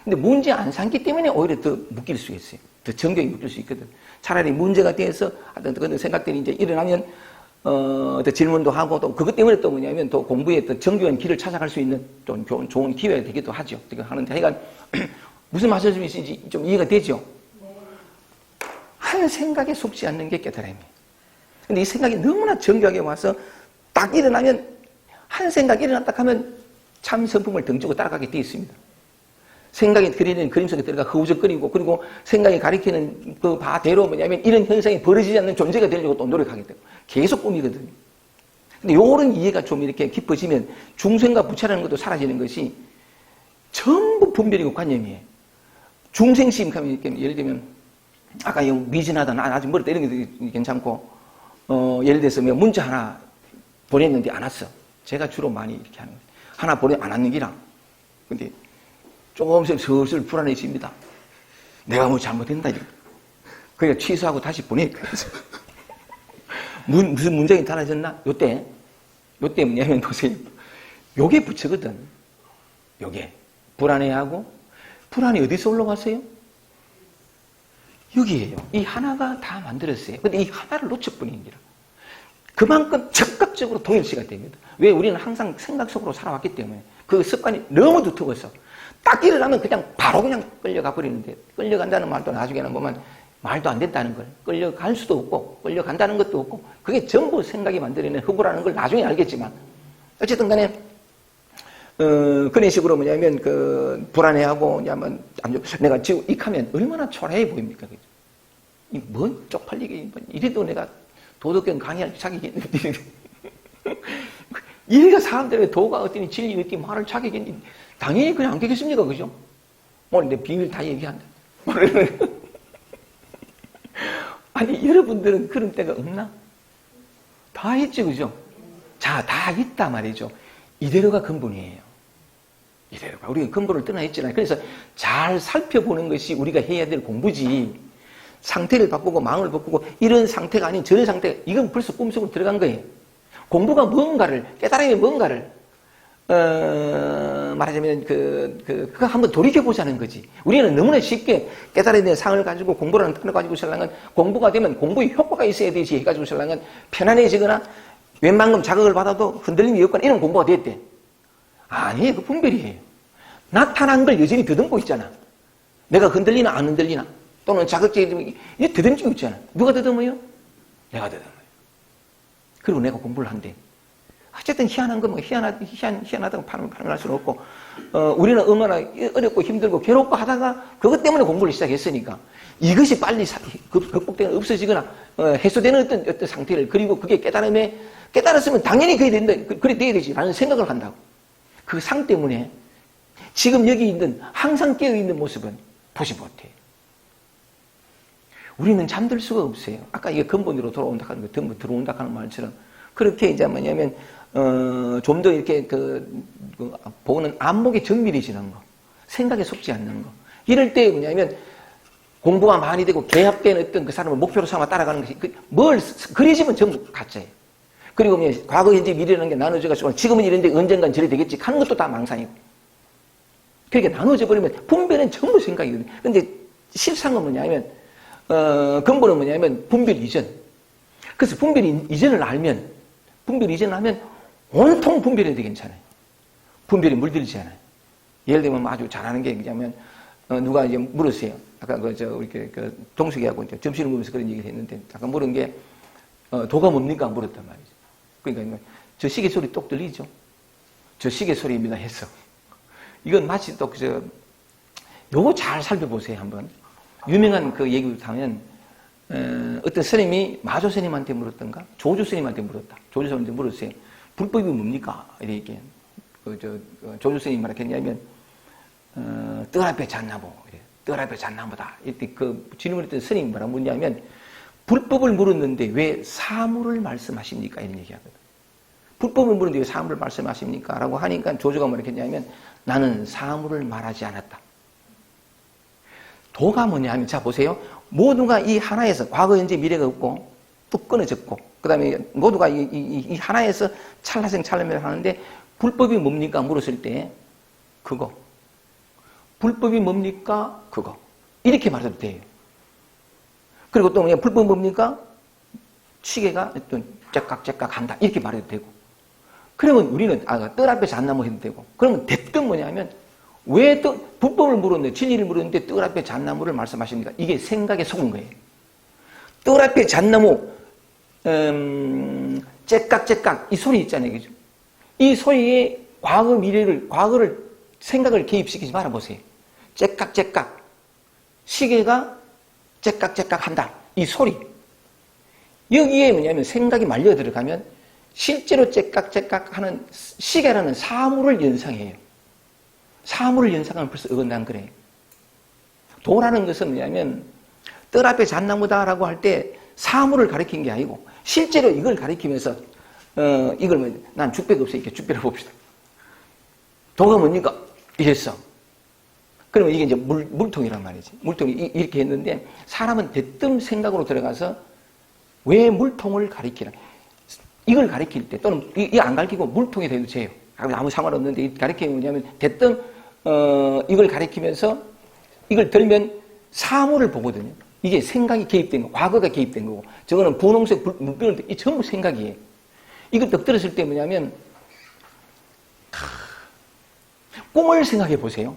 근데 문제 안 삼기 때문에 오히려 더 묶일 수 있어요. 더 정경이 묶일 수 있거든. 차라리 문제가 돼서 어떤 그런 생각들이 이제 일어나면 또 질문도 하고 또 그것 때문에 또 뭐냐면 또 공부에 또 정교한 길을 찾아갈 수 있는 좀 좋은 기회가 되기도 하죠. 하는데 하여간 무슨 말씀이신지 좀 이해가 되죠? 한 생각에 속지 않는 게 깨달음이에요. 근데 이 생각이 너무나 정교하게 와서 딱 일어나면 한 생각이 일어났다 하면 참 성품을 등지고 따라가게 되어 있습니다. 생각이 그리는 그림 속에 들어가 허우적거리고 그리고 생각이 가리키는 그 바대로 뭐냐면 이런 현상이 벌어지지 않는 존재가 되려고 또 노력하게 되고 계속 꿈이거든요. 근데 요런 이해가 좀 이렇게 깊어지면 중생과 부처라는 것도 사라지는 것이 전부 분별이고 관념이에요. 중생심 하면 이렇게 예를 들면 아까 미진하다 나 아직 멀었다 이런 게 괜찮고 예를 들어서 문자 하나 보냈는데 안 왔어. 제가 주로 많이 이렇게 하는 거예요. 하나 보내 안 왔는 기랑 근데 조금씩 슬슬 불안해집니다. 내가 뭐 잘못했나? 그러니까 취소하고 다시 보내니까. 무슨 문장이 달라졌나? 요때 뭐냐면 보세요. 요게 부처거든. 요게. 불안해하고, 불안이 어디서 올라왔어요? 여기에요. 이 하나가 다 만들었어요. 근데 이 하나를 놓쳐뿐입니다. 그만큼 적극적으로 동일시가 됩니다. 왜? 우리는 항상 생각 속으로 살아왔기 때문에 그 습관이 너무 두터워서 딱 일어나면 그냥 바로 그냥 끌려가 버리는데 끌려간다는 말도 나중에는 보면 말도 안 된다는 걸 끌려갈 수도 없고 끌려간다는 것도 없고 그게 전부 생각이 만들어낸 흑우라는 걸 나중에 알겠지만 어쨌든 간에 그런 식으로 뭐냐면 불안해하고 내가 지금 익하면 얼마나 초라해 보입니까? 이 뭔 쪽팔리게 이래도 내가 도덕경 강의할 자격이 있는데 이래가 사람들의 도가 어떠니 진리 어떠니 말을 자격이 있는데 당연히 그냥 안 되겠습니까? 그죠? 오늘 내 비밀 다 얘기한다. 아니, 여러분들은 그런 때가 없나? 다 있지, 그죠? 자, 다 있다 말이죠. 이대로가 근본이에요. 이대로가. 우리가 근본을 떠나 있잖아요. 그래서 잘 살펴보는 것이 우리가 해야 될 공부지. 상태를 바꾸고 마음을 바꾸고 이런 상태가 아닌 저런 상태, 이건 벌써 꿈속으로 들어간 거예요. 공부가 뭔가를, 깨달음이 뭔가를 말하자면 그거 한번 돌이켜보자는 거지. 우리는 너무나 쉽게 깨달음에 대한 상을 가지고 공부라는 단어 가지고 설랑은 공부가 되면 공부의 효과가 있어야 되지 해가지고 설랑은 편안해지거나 웬만큼 자극을 받아도 흔들림이 없거나 이런 공부가 됐대. 아니에요. 그 분별이에요. 나타난 걸 여전히 더듬고 있잖아. 내가 흔들리나 안 흔들리나 또는 자극적이 이게 더듬지고 있잖아. 누가 더듬어요? 내가 더듬어요. 그리고 내가 공부를 한대. 어쨌든 희한한 건 뭐 희한하다고 판단할 수는 없고 우리는 얼마나 어렵고 힘들고 괴롭고 하다가 그것 때문에 공부를 시작했으니까 이것이 빨리 극복되거나 없어지거나 해소되는 어떤 상태를 그리고 그게 깨달았으면 당연히 그래 된다. 그래 돼야 되지 라는 생각을 한다고. 그 상 때문에 지금 여기 있는 항상 깨어있는 모습은 보지 못해요. 우리는 잠들 수가 없어요. 아까 이게 근본으로 돌아온다 하는 거, 전부 들어온다 하는 말처럼 그렇게 이제 뭐냐면 좀 더 이렇게 보는 안목이 정밀해지는 거, 생각에 속지 않는 거. 이럴 때 뭐냐면 공부가 많이 되고 개합된 어떤 그 사람을 목표로 삼아 따라가는 것이 뭘 그려지면 전부 가짜예요. 그리고 뭐 과거, 현재, 미래라는 게 나눠져가지고 지금은 이런데 언젠간 저래 되겠지 하는 것도 다 망상이고. 그렇게 나눠져 버리면 분별은 전부 생각이거든요. 근데 실상은 뭐냐면 근본은 뭐냐면 분별 이전. 그래서 분별 이전을 알면 온통 분별인데 괜찮아요. 분별이 물들지 않아요. 예를 들면 아주 잘하는 게 뭐냐면 누가 이제 물었어요. 아까 우리 동석이하고 이제 점심을 먹으면서 그런 얘기를 했는데 아까 물은 게 도가 뭡니까? 물었단 말이죠. 그러니까 저 시계 소리 똑 들리죠? 저 시계 소리입니다 했어. 이건 마치 또 요거 잘 살펴보세요 한번. 유명한 그 얘기를 하면 어떤 스님이 마조 스님한테 물었던가 조주 스님한테 물었다. 조주 스님한테 물었어요. 불법이 뭡니까? 이렇게 조주 스님이 말했겠냐면 뜰 앞에 잤나보. 뜰 앞에 잣나무다. 이때 그 질문을 했던 스님이 뭐라고 묻냐면 불법을 물었는데 왜 사물을 말씀하십니까? 이런 얘기하거든. 불법을 물었는데 왜 사물을 말씀하십니까? 라고 하니까 조조가 뭐라고 했냐면 나는 사물을 말하지 않았다. 도가 뭐냐 하면 자 보세요. 모두가 이 하나에서 과거, 현재, 미래가 없고 뚝 끊어졌고 그 다음에 모두가 이 하나에서 찰나생 찰나멸 하는데 불법이 뭡니까? 물었을 때 그거. 불법이 뭡니까? 그거. 이렇게 말해도 돼요. 그리고 또 뭐냐? 불법이 뭡니까? 시계가 어떤 째깍째깍 한다. 이렇게 말해도 되고. 그러면 우리는 뜰 앞에 잣나무 해도 되고. 그러면 대뜸 뭐냐면 왜 불법을 물었는데 진리를 물었는데 뜰 앞에 잣나무를 말씀하십니까? 이게 생각에 속은 거예요. 뜰 앞에 잣나무 째깍째깍 이 소리 있잖아요. 그죠? 이 소리에 과거를 생각을 개입시키지 말아보세요. 째깍째깍 시계가 째깍째깍 한다. 이 소리. 여기에 뭐냐면 생각이 말려 들어가면 실제로 째깍째깍 하는 시계라는 사물을 연상해요. 사물을 연상하면 벌써 어긋난 거래요. 도라는 것은 뭐냐면 뜰 앞에 잣나무다라고 할 때 사물을 가리킨 게 아니고 실제로 이걸 가리키면서 이걸 난 죽배가 없으니까 죽배를 봅시다. 도가 뭡니까? 이랬어. 그러면 이게 이제 물통이란 말이지. 물통이 이렇게 했는데 사람은 대뜸 생각으로 들어가서 왜 물통을 가리키나? 이걸 가리킬 때 또는 이 안 가리키고 물통에 대도 돼요. 아무 상관없는데 이 가리키는 뭐냐면 대뜸 이걸 가리키면서 이걸 들면 사물을 보거든요. 이게 생각이 개입된 거, 과거가 개입된 거고 저거는 분홍색 물병을 이 전부 생각이에요. 이걸 딱 들었을 때 뭐냐면 꿈을 생각해 보세요.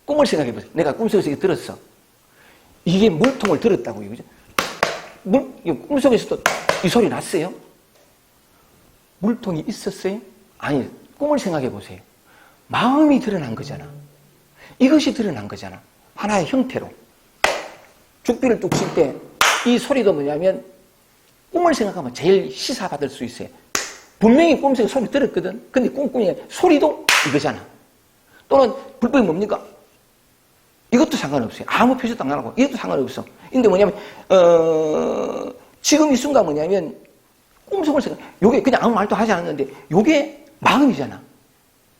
꿈을 생각해 보세요. 내가 꿈속에서 이게 들었어. 이게 물통을 들었다고요. 그죠? 꿈속에서도 이 소리 났어요? 물통이 있었어요? 아니, 꿈을 생각해 보세요. 마음이 드러난 거잖아. 이것이 드러난 거잖아. 하나의 형태로. 죽비를 뚝 칠 때 이 소리도 뭐냐면 꿈을 생각하면 제일 시사받을 수 있어요. 분명히 꿈속에 소리 들었거든. 근데 꿈꾸니 소리도 이거잖아. 또는 불법이 뭡니까? 이것도 상관없어요. 아무 표시도 안 하고 이것도 상관없어. 근데 뭐냐면 지금 이 순간 뭐냐면 꿈속을 생각. 요게 그냥 아무 말도 하지 않았는데 요게 마음이잖아.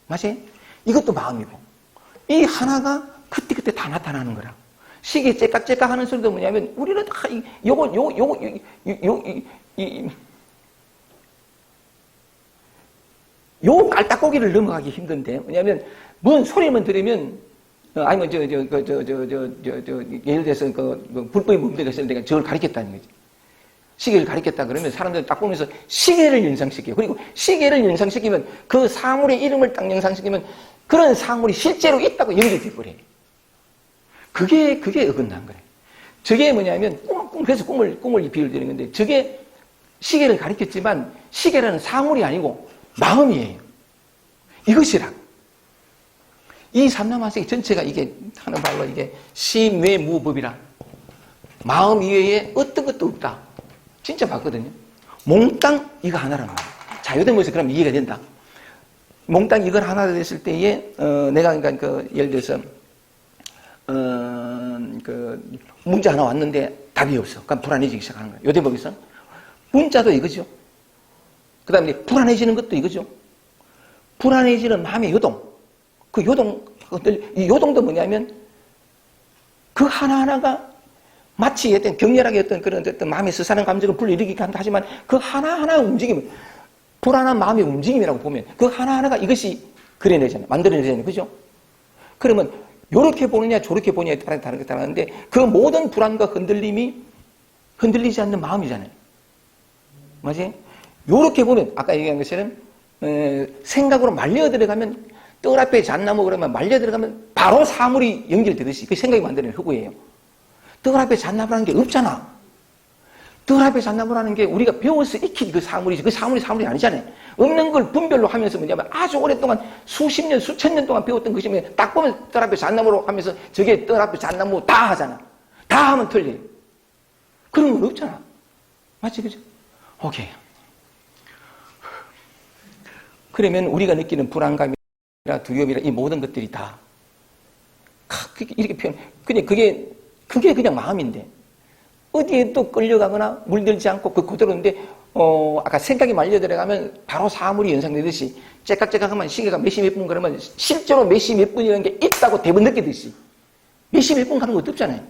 맞지? 이것도 마음이고 이 하나가 그때그때 다 나타나는 거라. 시계 째깍째깍 하는 소리도 뭐냐면 우리는 다 요 깔딱고기를 넘어가기 힘든데 뭐냐면 뭔 소리만 들으면 아니면 예를 들어서 불법이 문제가 있었는데 내가 저걸 가리켰다는 거지. 시계를 가리켰다 그러면 사람들 딱 보면서 시계를 연상시켜요. 그리고 시계를 연상시키면 그 사물의 이름을 딱 연상시키면 그런 사물이 실제로 있다고 연결돼 버려요. 그게 어긋난 거예요. 저게 뭐냐면 그래서 꿈을 비유를 드리는 건데 저게 시계를 가리켰지만 시계라는 사물이 아니고 마음이에요. 이것이라. 이 삼라만세기 전체가 이게 하는 말로 이게 심외무법이라. 마음 이외에 어떤 것도 없다. 진짜 봤거든요. 몽땅 이거 하나란 말이에요. 자, 요대모에서 그럼 이해가 된다. 몽땅 이걸 하나 됐을 때에 내가 그러니까 예를 들어서 문제 하나 왔는데 답이 없어. 그럼 불안해지기 시작하는 거예요. 요대목에서 문자도 이거죠. 그 다음에 불안해지는 것도 이거죠. 불안해지는 마음의 요동. 그 이 요동도 뭐냐면 그 하나하나가 마치 어떤 격렬하게 그런 마음의 스산한 감정을 불러일으키게 한다 하지만 그 하나하나의 움직임, 불안한 마음의 움직임이라고 보면 그 하나하나가 이것이 그려내잖아요. 만들어내잖아요. 그죠? 그러면 요렇게 보느냐 저렇게 보느냐에 따라 다른 게 다른데 그 모든 불안과 흔들림이 흔들리지 않는 마음이잖아요. 맞지? 요렇게 보면 아까 얘기한 것처럼 생각으로 말려 들어가면 뜰 앞에 잣나무 그러면 말려 들어가면 바로 사물이 연결되듯이 그 생각이 만드는 흑우예요. 뜰 앞에 잣나무라는 게 없잖아. 뜰 앞에 잣나무라는 게 우리가 배워서 익힌 그 사물이지 그 사물이 아니잖아요. 없는 걸 분별로 하면서 뭐냐면 아주 오랫동안 수십 년 수천 년 동안 배웠던 것이면 딱 보면 뜰 앞에 잣나무로 하면서 저게 뜰 앞에 잣나무 다 하잖아. 다 하면 틀려요. 그런 건 없잖아. 맞지 그죠? 오케이. 그러면 우리가 느끼는 불안감이라 두려움이라 이 모든 것들이 다 이렇게 표현. 근데 그게 그냥 마음인데 어디에 또 끌려가거나 물들지 않고 그대로인데 아까 생각이 말려 들어가면 바로 사물이 연상되듯이 째깍째깍하면 시계가 몇 시 몇 분 그러면 실제로 몇 시 몇 분이라는 게 있다고 대부분 느끼듯이 몇 시 몇 분 가는 것도 없잖아요.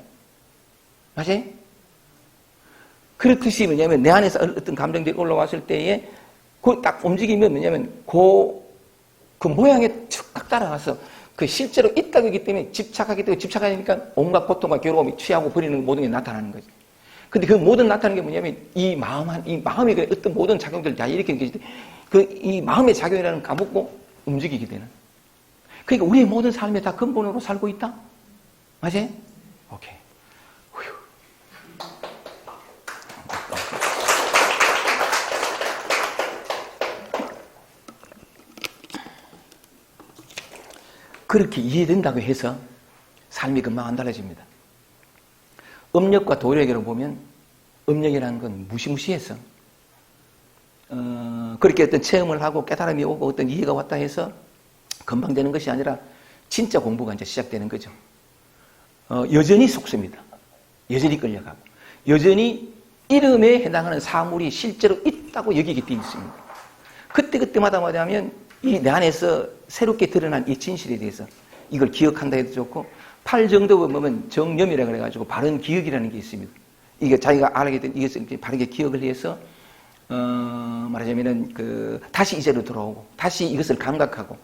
맞아요? 그렇듯이 뭐냐면 내 안에서 어떤 감정들이 올라왔을 때에 그 딱 움직이면 뭐냐면 그 모양에 쭉 따라가서 그 실제로 있다고 하기 때문에 집착하기 때문에 집착하니까 온갖 고통과 괴로움이 취하고 버리는 모든 게 나타나는 거지. 근데 그 모든 나타나는 게 뭐냐면 이 마음이 그 어떤 모든 작용들을 다 일으키는 것이 이 마음의 작용이라는 까먹고 움직이게 되는. 그러니까 우리의 모든 삶에 다 근본으로 살고 있다. 맞아요? 오케이. 휴. 그렇게 이해된다고 해서 삶이 금방 안 달라집니다. 음력과 도력으로 보면 음력이라는 건 무시무시해서 그렇게 어떤 체험을 하고 깨달음이 오고 어떤 이해가 왔다 해서 금방 되는 것이 아니라 진짜 공부가 이제 시작되는 거죠. 여전히 속습니다. 여전히 끌려가고 여전히 이름에 해당하는 사물이 실제로 있다고 여기게 되어 있습니다. 그때마다 뭐냐면 이 내 안에서 새롭게 드러난 이 진실에 대해서 이걸 기억한다 해도 좋고 8 정도 보면 정념이라 그래가지고 바른 기억이라는 게 있습니다. 이게 자기가 알게 된 이것을 바르게 기억을 해서 말하자면은 다시 이제로 돌아오고 다시 이것을 감각하고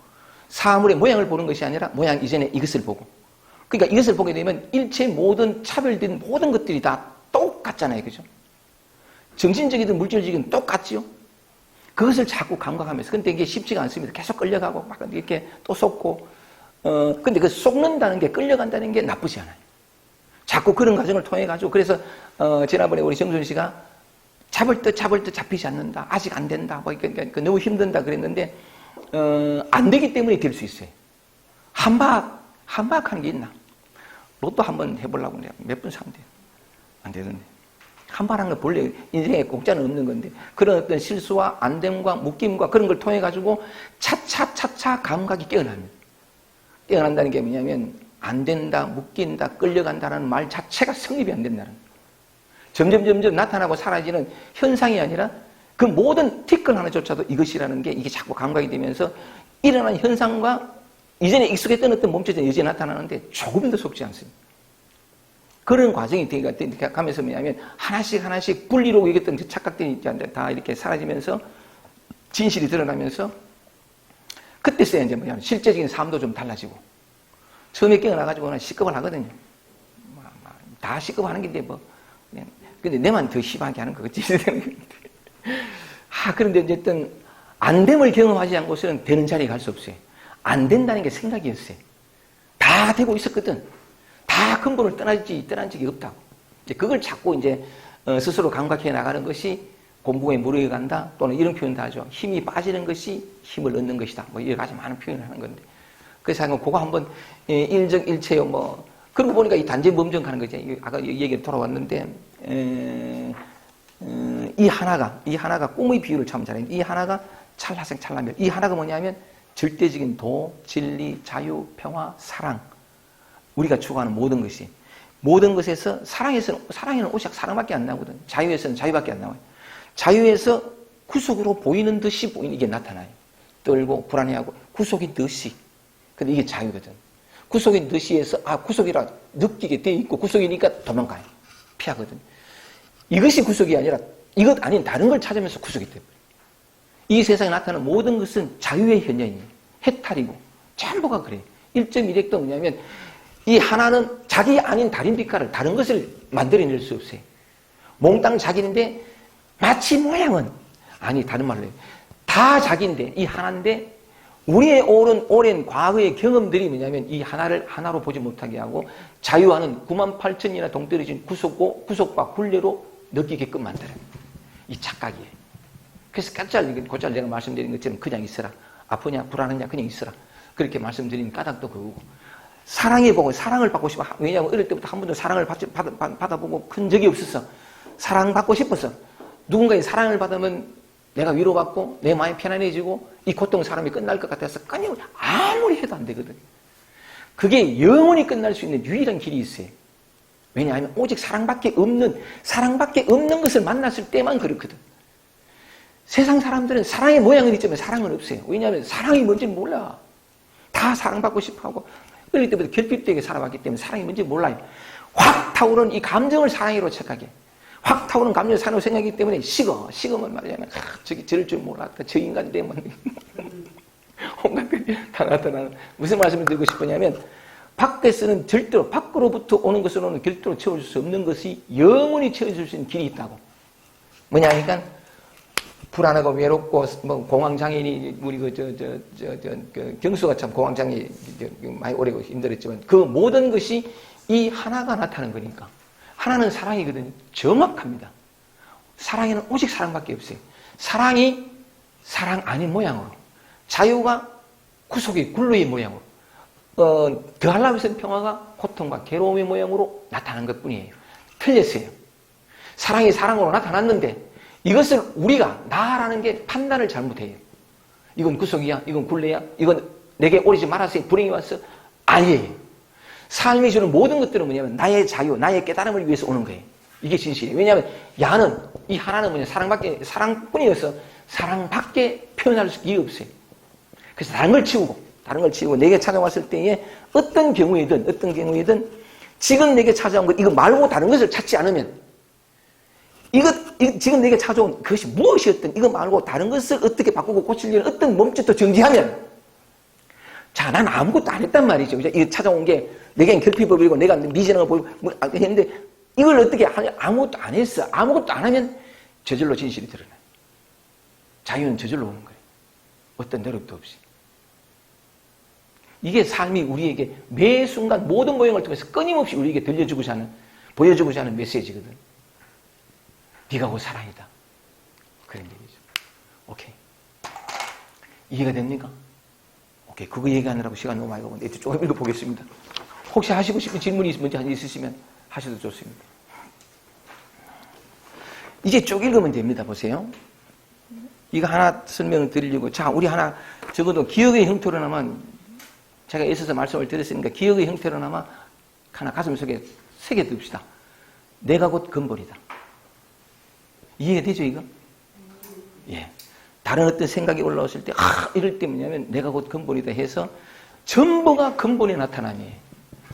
사물의 모양을 보는 것이 아니라 모양 이전에 이것을 보고 그러니까 이것을 보게 되면 일체 모든 차별된 모든 것들이 다 똑같잖아요. 그죠? 정신적이든 물질적이든 똑같지요? 그것을 자꾸 감각하면서 근데 이게 쉽지가 않습니다. 계속 끌려가고 막 이렇게 또 속고 근데 그 속는다는 게 끌려간다는 게 나쁘지 않아요. 자꾸 그런 과정을 통해 가지고 그래서 지난번에 우리 정순 씨가 잡을 듯 잡히지 않는다. 아직 안 된다. 뭐 그러니까 너무 힘든다 그랬는데 안 되기 때문에 될 수 있어요. 한박 하는 게 있나? 로또 한번 해보려고 내가 몇 번 사면 돼요. 안 되던데. 한발한 건 본래 인생에 공짜는 없는 건데 그런 어떤 실수와 안됨과 묶임과 그런 걸 통해 가지고 차차 감각이 깨어납니다. 깨어난다는 게 뭐냐면 안 된다, 묶인다, 끌려간다라는 말 자체가 성립이 안 된다는 거예요. 점점 나타나고 사라지는 현상이 아니라 그 모든 티끌 하나조차도 이것이라는 게 이게 자꾸 감각이 되면서 일어난 현상과 이전에 익숙했던 어떤 몸체적인 여지에 나타나는데 조금 더 속지 않습니다. 그런 과정이 가면서 뭐냐면 하나씩 분리로 얘기했던 착각들이 다 이렇게 사라지면서 진실이 드러나면서 그때서야 이제 뭐냐면 실제적인 삶도 좀 달라지고 처음에 깨어나가지고는 시급을 하거든요. 다 시급하는 건데 뭐 근데 내만 더 심하게 하는 거겠지. 그런데 어쨌든 안됨을 경험하지 않고서는 되는 자리에 갈 수 없어요. 안 된다는 게 생각이었어요. 다 되고 있었거든. 다 근본을 떠난 적이 없다고. 이제 그걸 자꾸 이제 스스로 감각해 나가는 것이 공부에 무르익어 간다. 또는 이런 표현도 하죠. 힘이 빠지는 것이 힘을 얻는 것이다. 뭐 여러 가지 많은 표현을 하는 건데. 그래서 그거 한번 일정일체요. 뭐 그러고 보니까 이 단전범정 가는 거지. 아까 얘기 돌아왔는데 이 하나가 꿈의 비유를 참 잘해요. 이 하나가 찰나생찰나멸. 이 하나가 뭐냐면 절대적인 도, 진리, 자유, 평화, 사랑. 우리가 추구하는 모든 것에서 사랑에는 오직 사랑밖에 안 나오거든. 자유에서는 자유밖에 안 나와요. 자유에서 구속으로 보이는 듯이 이게 나타나요. 떨고 불안해하고 구속인 듯이. 근데 이게 자유거든. 구속인 듯이에서 구속이라 느끼게 돼 있고 구속이니까 도망가요. 피하거든. 이것이 구속이 아니라 이것 아닌 다른 걸 찾으면서 구속이 돼요. 이 세상에 나타나는 모든 것은 자유의 현현이에요. 해탈이고 전부가 그래요. 1.1핵도 뭐냐면 이 하나는 자기 아닌 다른 빛깔을 다른 것을 만들어낼 수 없어요. 몽땅 자기인데 마치 모양은 아니 다른 말로 해요. 다 자기인데 이 하나인데 우리의 오랜 과거의 경험들이 뭐냐면 이 하나를 하나로 보지 못하게 하고 자유하는 98,000이나 동떨어진 구속과 굴레로 느끼게끔 만들어요. 이 착각이에요. 그래서 곧잘 내가 말씀드린 것처럼 그냥 있어라. 아프냐 불안하냐 그냥 있어라. 그렇게 말씀드린 까닭도 그거고. 사랑을 받고 싶어. 왜냐하면 어릴 때부터 한 번도 사랑을 받아보고 큰 적이 없었어. 사랑받고 싶었어. 누군가의 사랑을 받으면 내가 위로받고 내 마음이 편안해지고 이 고통 사람이 끝날 것 같아서 끊임없이 아무리 해도 안 되거든. 그게 영원히 끝날 수 있는 유일한 길이 있어요. 왜냐하면 오직 사랑밖에 없는 것을 만났을 때만 그렇거든. 세상 사람들은 사랑의 모양은 있지만 사랑은 없어요. 왜냐하면 사랑이 뭔지 몰라. 다 사랑받고 싶어하고 어릴 때부터 결핍되게 살아왔기 때문에 사랑이 뭔지 몰라요. 확 타오르는 이 감정을 사랑으로 착하게, 확 타오르는 감정을 사랑으로 생각하기 때문에 식으면 말하자면 저럴 줄 몰랐다. 저 인간 때문에 온갖 것이 다 나타나는. 무슨 말씀을 드리고 싶으냐면 밖에서는 절대로 밖으로부터 오는 것으로는 절대로 채워줄 수 없는 것이 영원히 채워줄 수 있는 길이 있다고. 뭐냐 하니까 불안하고 외롭고 뭐 공황장애인이 우리 그 경수가 참 공황장애 많이 오래 힘들었지만 그 모든 것이 이 하나가 나타나는 거니까. 하나는 사랑이거든요. 정확합니다. 사랑에는 오직 사랑밖에 없어요. 사랑이 사랑 아닌 모양으로, 자유가 구속의 굴로의 모양으로, 더하려고 해서 평화가 고통과 괴로움의 모양으로 나타난 것뿐이에요. 틀렸어요. 사랑이 사랑으로 나타났는데 이것을 우리가 나라는 게 판단을 잘못해요. 이건 구속이야, 이건 굴레야, 이건 내게 오리지 말았어요, 불행이 왔어. 아니에요. 삶이 주는 모든 것들은 뭐냐면 나의 자유, 나의 깨달음을 위해서 오는 거예요. 이게 진실이에요. 왜냐하면 야는, 이 하나는 뭐냐, 사랑뿐이어서 사랑밖에 표현할 수가 없어요. 그래서 다른 걸 치우고 내게 찾아왔을 때에 어떤 경우에든 지금 내게 찾아온 것, 이거 말고 다른 것을 찾지 않으면 지금 내게 찾아온 그것이 무엇이었든 이거 말고 다른 것을 어떻게 바꾸고 고치려는 어떤 몸짓도 정지하면 자, 난 아무것도 안 했단 말이죠. 이거 찾아온 게 내겐 결핍을 보이고 내가 미진한 걸 보이고 했는데 이걸 어떻게 하냐? 아무것도 안 했어. 아무것도 안 하면 저절로 진실이 드러나요. 자유는 저절로 오는 거예요. 어떤 노력도 없이. 이게 삶이 우리에게 매 순간 모든 모형을 통해서 끊임없이 우리에게 보여주고자 하는 메시지거든. 네가 곧 사랑이다. 그런 얘기죠. 오케이. 이해가 됩니까? 오케이. 그거 얘기하느라고 시간 너무 많이 가고 조금 읽어보겠습니다. 혹시 하시고 싶은 질문이 먼저 있으시면 하셔도 좋습니다. 이제 쭉 읽으면 됩니다. 보세요. 이거 하나 설명을 드리려고. 자, 우리 하나 적어도 기억의 형태로나마 제가 애써서 말씀을 드렸으니까 기억의 형태로나마 하나 가슴속에 새겨둡시다. 내가 곧 근본이다. 이해가 되죠, 이거? 예. 다른 어떤 생각이 올라왔을 때, 이럴 때 뭐냐면 내가 곧 근본이다 해서 전부가 근본의 나타남이에요.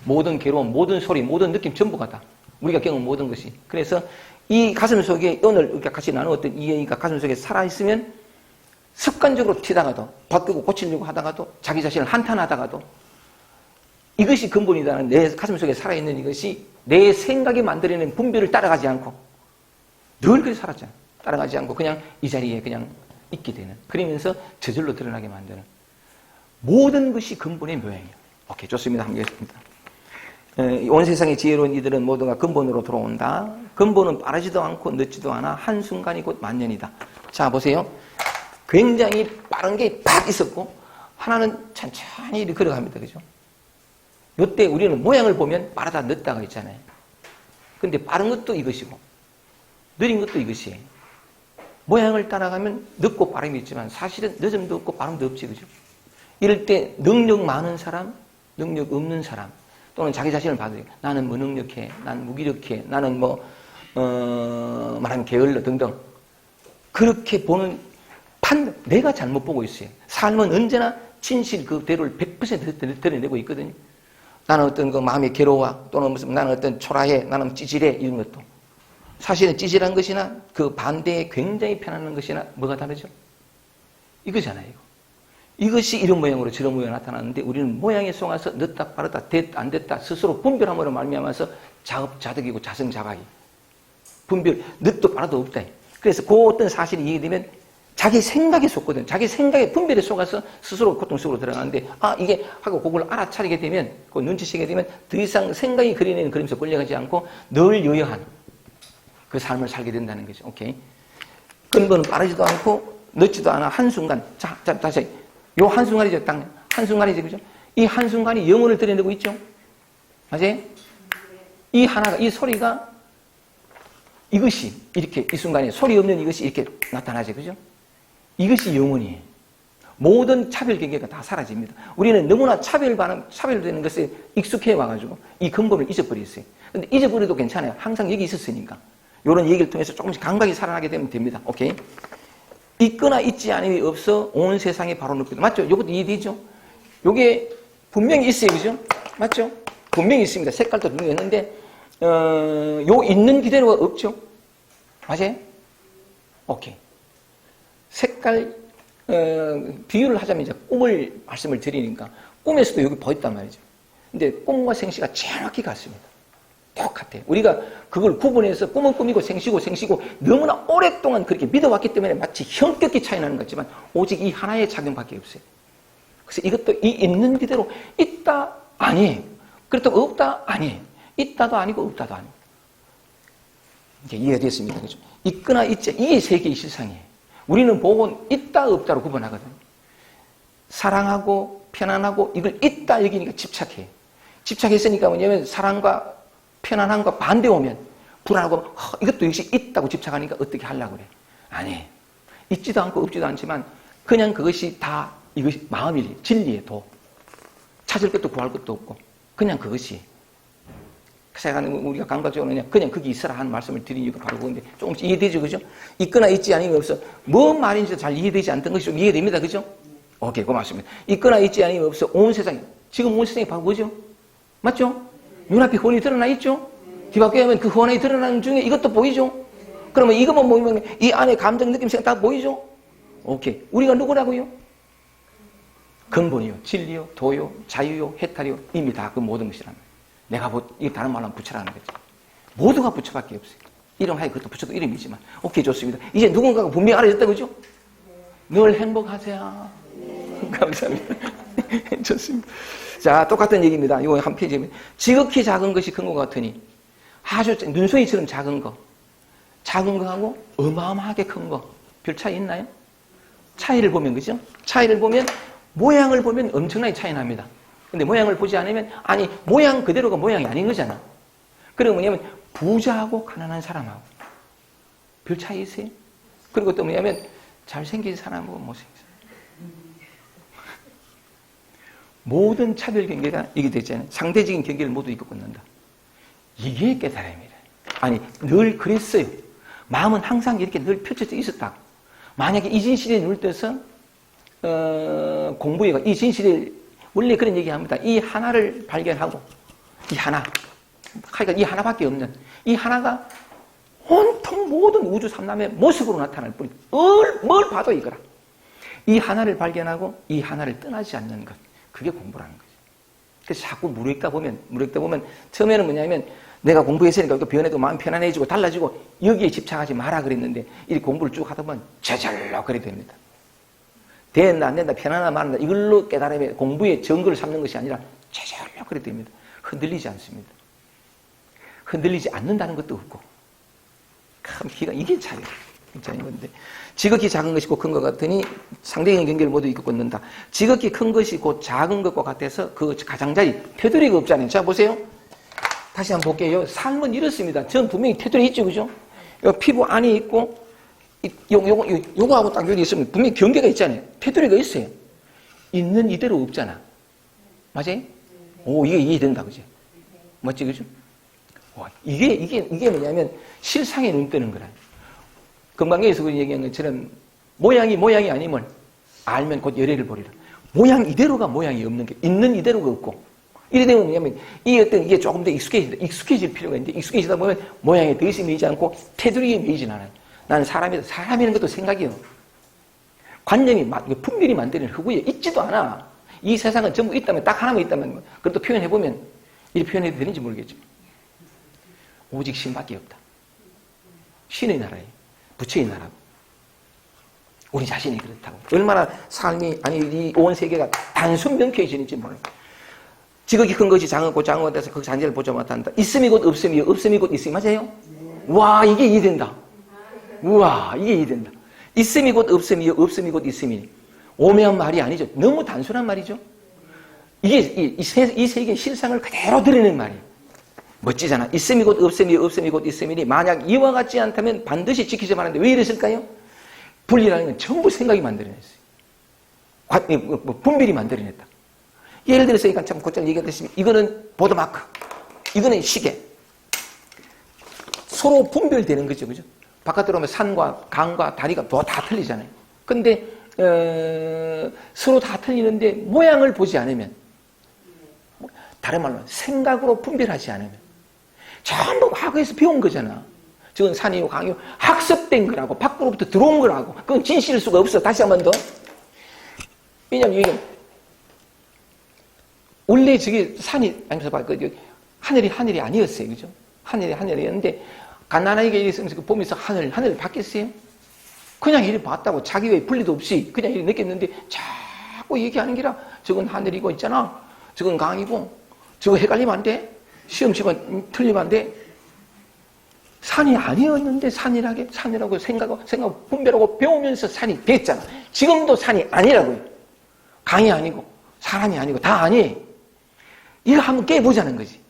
모든 괴로움, 모든 소리, 모든 느낌 전부가 다. 우리가 겪은 모든 것이. 그래서 이 가슴 속에 오늘 우리가 같이 나누었던 이 얘기가 가슴 속에 살아있으면 습관적으로 튀다가도 바꾸고 고치려고 하다가도 자기 자신을 한탄하다가도 이것이 근본이다는 내 가슴 속에 살아있는 이것이 내 생각이 만들어낸 분별을 따라가지 않고 늘 그렇게 살았잖아요. 따라가지 않고 그냥 이 자리에 그냥 있게 되는. 그러면서 저절로 드러나게 만드는 모든 것이 근본의 모양이에요. 오케이, 좋습니다. 한번 읽겠습니다. 온 세상의 지혜로운 이들은 모두가 근본으로 들어온다. 근본은 빠르지도 않고 늦지도 않아 한순간이 곧 만년이다. 자, 보세요. 굉장히 빠른 게 딱 있었고 하나는 천천히 이렇게 걸어갑니다. 그죠? 이때 우리는 모양을 보면 빠르다 늦다가 있잖아요. 근데 빠른 것도 이것이고 느린 것도 이것이에요. 모양을 따라가면 늦고 빠름이 있지만 사실은 늦음도 없고 빠름도 없지. 그죠? 이럴 때 능력 많은 사람, 능력 없는 사람 또는 자기 자신을 봐도 나는 무능력해, 난 무기력해, 나는 말하면 게을러 등등 그렇게 보는 판단, 내가 잘못 보고 있어요. 삶은 언제나 진실 그대로를 100% 드러내고 있거든요. 나는 어떤 그 마음이 괴로워 또는 무슨 나는 어떤 초라해, 나는 찌질해 이런 것도 사실은 찌질한 것이나 그 반대에 굉장히 편안한 것이나 뭐가 다르죠? 이거잖아요. 이것이 이런 모양으로 저런 모양으로 나타나는데 우리는 모양에 속아서 늦다 빠르다 됐다 안 됐다 스스로 분별함으로 말미암아서 자업자득이고 자성자박이 분별 늦도 빠르도 없다. 그래서 그 어떤 사실이 이해되면 자기 생각에 속거든. 자기 생각의 분별에 속아서 스스로 고통 속으로 들어가는데 이게 하고 그걸 알아차리게 되면 그 눈치채게 되면 더 이상 생각이 그려내는 그림에서 끌려가지 않고 늘 유효한 그 삶을 살게 된다는 거죠. 오케이. 근본은 빠르지도 않고 늦지도 않아 한순간. 자 다시 요 한순간이죠. 딱 한순간이죠. 그죠? 이 한순간이 영혼을 드러내고 있죠. 맞아요? 이 하나가 이 소리가 이것이 이렇게 이 순간에 소리 없는 이것이 이렇게 나타나죠. 그죠? 이것이 영혼이에요. 모든 차별 경계가 다 사라집니다. 우리는 너무나 차별되는 것에 익숙해 와가지고 이 근본을 잊어버렸어요. 근데 잊어버려도 괜찮아요. 항상 여기 있었으니까. 이런 얘기를 통해서 조금씩 감각이 살아나게 되면 됩니다. 오케이? 있거나 있지 않음이 없어 온 세상에 바로 느끼다. 맞죠? 이것도 이해되죠? 요게 분명히 있어요. 그죠? 맞죠? 분명히 있습니다. 색깔도 분명히 있는데, 요 있는 그대로가 없죠? 맞아요? 오케이. 색깔, 비유를 하자면 이제 꿈을 말씀을 드리니까 꿈에서도 여기 보였단 말이죠. 근데 꿈과 생시가 정확히 같습니다. 똑같아요. 우리가 그걸 구분해서 꿈은 꿈이고 생시고 너무나 오랫동안 그렇게 믿어왔기 때문에 마치 형격히 차이 나는 것 같지만 오직 이 하나의 작용밖에 없어요. 그래서 이것도 이 있는 그대로 있다 아니에요. 그렇다고 없다 아니에요. 있다도 아니고 없다도 아니고. 이제 이해가 됐습니다. 그렇죠? 있거나 있지 이게 세계의 실상이에요. 우리는 보고 있다 없다로 구분하거든요. 사랑하고 편안하고 이걸 있다 여기니까 집착해요. 집착했으니까 뭐냐면 사랑과 편안함과 반대 오면 불안하고 이것도 역시 있다고 집착하니까 어떻게 하려고 그래. 아니에요. 있지도 않고 없지도 않지만 그냥 그것이 다 이것이 마음이 진리의 도. 찾을 것도 구할 것도 없고 그냥 그것이. 제가 우리가 감각적으로 그냥 거기 있어라 하는 말씀을 드린 이유가 바로 그건데 조금씩 이해되죠, 그죠? 있거나 있지 않음이 없어. 뭔 말인지 잘 이해되지 않던 것이 좀 이해됩니다, 그죠? 오케이, 고맙습니다. 있거나 있지 않음이 없어. 온 세상에. 지금 온 세상이 바로 뭐죠? 맞죠? 눈앞에 혼이 드러나 있죠? 뒤바뀌어 하면 그 혼이 드러나는 중에 이것도 보이죠? 그러면 이것만 보이면 이 안에 감정, 느낌, 생각 다 보이죠? 오케이. 우리가 누구라고요? 근본이요, 진리요, 도요, 자유요, 해탈이요. 이미 다 그 모든 것이란 말이에요. 내가 이 다른 말로 하면 부처라는 거죠. 모두가 부처밖에 없어요. 이름하여 그것도 부처도 이름이지만. 오케이, 좋습니다. 이제 누군가가 분명히 알아졌다, 그죠? 늘 행복하세요. 감사합니다. 좋습니다. 자, 똑같은 얘기입니다. 이거 한 페이지에. 지극히 작은 것이 큰 것 같으니 아주 눈송이처럼 작은 거. 작은 거하고 어마어마하게 큰 거. 별 차이 있나요? 차이를 보면, 그죠? 차이를 보면 모양을 보면 엄청나게 차이 납니다. 근데 모양을 보지 않으면 아니 모양 그대로가 모양이 아닌 거잖아. 그리고 뭐냐면 부자하고 가난한 사람하고 별 차이 있어요? 그리고 또 뭐냐면 잘생긴 사람하고 못생긴 사람. 모든 차별 경계가 이게 됐잖아요. 상대적인 경계를 모두 이끌고 끊는다. 이게 깨달음이래. 아니 늘 그랬어요. 마음은 항상 이렇게 늘 펼쳐져 있었다. 만약에 이 진실에 눈을 떠서 공부해가 이 진실에 원래 그런 얘기합니다. 이 하나를 발견하고 이 하나, 그러니까 이 하나밖에 없는 이 하나가 온통 모든 우주 삼남의 모습으로 나타날 뿐. 뭘 봐도 이거라. 이 하나를 발견하고 이 하나를 떠나지 않는 것. 그게 공부라는 거죠. 그래서 자꾸 무르익다 보면 처음에는 뭐냐면 내가 공부했으니까 이거 변해도 마음 편안해지고 달라지고 여기에 집착하지 마라 그랬는데 이 공부를 쭉 하다 보면 저절로 그래 됩니다. 된다 안 된다 편안하다 말한다 이걸로 깨달음의 공부의 정거를 삼는 것이 아니라 저절로 그래 됩니다. 흔들리지 않습니다. 흔들리지 않는다는 것도 없고 참 기가 이게 차이예요. 건데 지극히 작은 것이 곧 큰 것 같으니 상대적인 경계를 모두 이끌고 있는다. 지극히 큰 것이 곧 작은 것과 같아서 그 가장자리 테두리가 없잖아요. 자 보세요. 다시 한번 볼게요. 삶은 이렇습니다. 전 분명히 테두리 있죠, 그죠? 피부 안에 있고 요거하고 딱 여기 있으면 분명히 경계가 있잖아요. 테두리가 있어요. 있는 이대로 없잖아. 맞아요? 오, 이게 이해된다, 그지? 맞지, 그죠? 와, 이게 뭐냐면 실상에 눈 뜨는 거라. 금방에서 얘기한 것처럼 모양이 아니면 알면 곧 열애를 보리라. 모양 이대로가 모양이 없는 게 있는 이대로가 없고 이래 되면 뭐냐면 이게 조금 더 익숙해질 필요가 있는데 익숙해지다 보면 모양에 더 이상 매이지 않고 테두리에 매이진 않아요. 나는 사람이라는 것도 생각이요. 관념이 분별이 만드는 흑우에 있지도 않아. 이 세상은 전부 있다면 딱 하나만 있다면 그것도 표현해보면 이렇게 표현해도 되는지 모르겠지만 오직 신밖에 없다. 신의 나라에 부처의 나라고 우리 자신이 그렇다고 얼마나 삶이 아니 이 온 세계가 단순 명쾌해지는지 몰라. 지극히 큰 것이 작은 것 작은 것에서 그 잔재를 보지 못한다. 있음이 곧 없음이 없음이 곧 있음이 맞아요? 와 이게 이해된다. 우와 이게 이해된다. 있음이 곧 없음이 없음이 곧 있음이 오묘한 말이 아니죠. 너무 단순한 말이죠. 이게 이 세계의 실상을 그대로 드러내는 말이에요. 멋지잖아. 있음이 곧 없음이 없음이 곧 있음이니 만약 이와 같지 않다면 반드시 지키지 말았는데 왜 이랬을까요? 분리라는 건 전부 생각이 만들어냈어요. 분별이 만들어냈다. 예를 들어서 이건 참 곧잘 얘기했듯이 이거는 보드마크, 이거는 시계. 서로 분별되는 거죠, 그죠? 바깥으로 오면 산과 강과 다리가 다 틀리잖아요. 근데 서로 다 틀리는데 모양을 보지 않으면, 다른 말로 생각으로 분별하지 않으면 전부 과거에서 배운 거잖아. 저건 산이요, 강이요, 학습된 거라고, 밖으로부터 들어온 거라고. 그건 진실일 수가 없어. 다시 한 번 더. 왜냐면 이게 원래 저게 산이 아니면서 봐, 하늘이 아니었어요, 그죠? 하늘이었는데 가난하게 이랬으면서 보면서 하늘 바뀌었어요. 그냥 이리 봤다고 자기 외에 분리도 없이 그냥 이리 느꼈는데 자꾸 얘기하는 게라 저건 하늘이고 있잖아. 저건 강이고 저거 헷갈리면 안 돼. 시험 치면 틀리면 안 돼. 산이 아니었는데 산이라고 생각하고 분별하고 배우면서 산이 됐잖아. 지금도 산이 아니라고요. 강이 아니고 사람이 아니고 다 아니. 이거 한번 깨보자는 거지.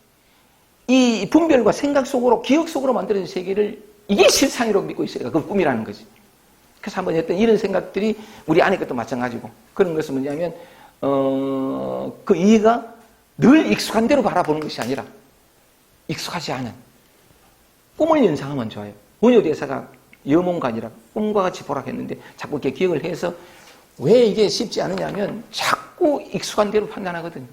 이 분별과 생각 속으로 기억 속으로 만들어진 세계를 이게 실상이라고 믿고 있어요. 그 꿈이라는 거지. 그래서 한번 했던 이런 생각들이 우리 안에 것도 마찬가지고 그런 것은 뭐냐면 그 이해가 늘 익숙한 대로 바라보는 것이 아니라 익숙하지 않은 꿈을 연상하면 좋아요. 원효 대사가 여몽관이라 꿈과 같이 보라 했는데 자꾸 이렇게 기억을 해서 왜 이게 쉽지 않느냐면 자꾸 익숙한 대로 판단하거든요.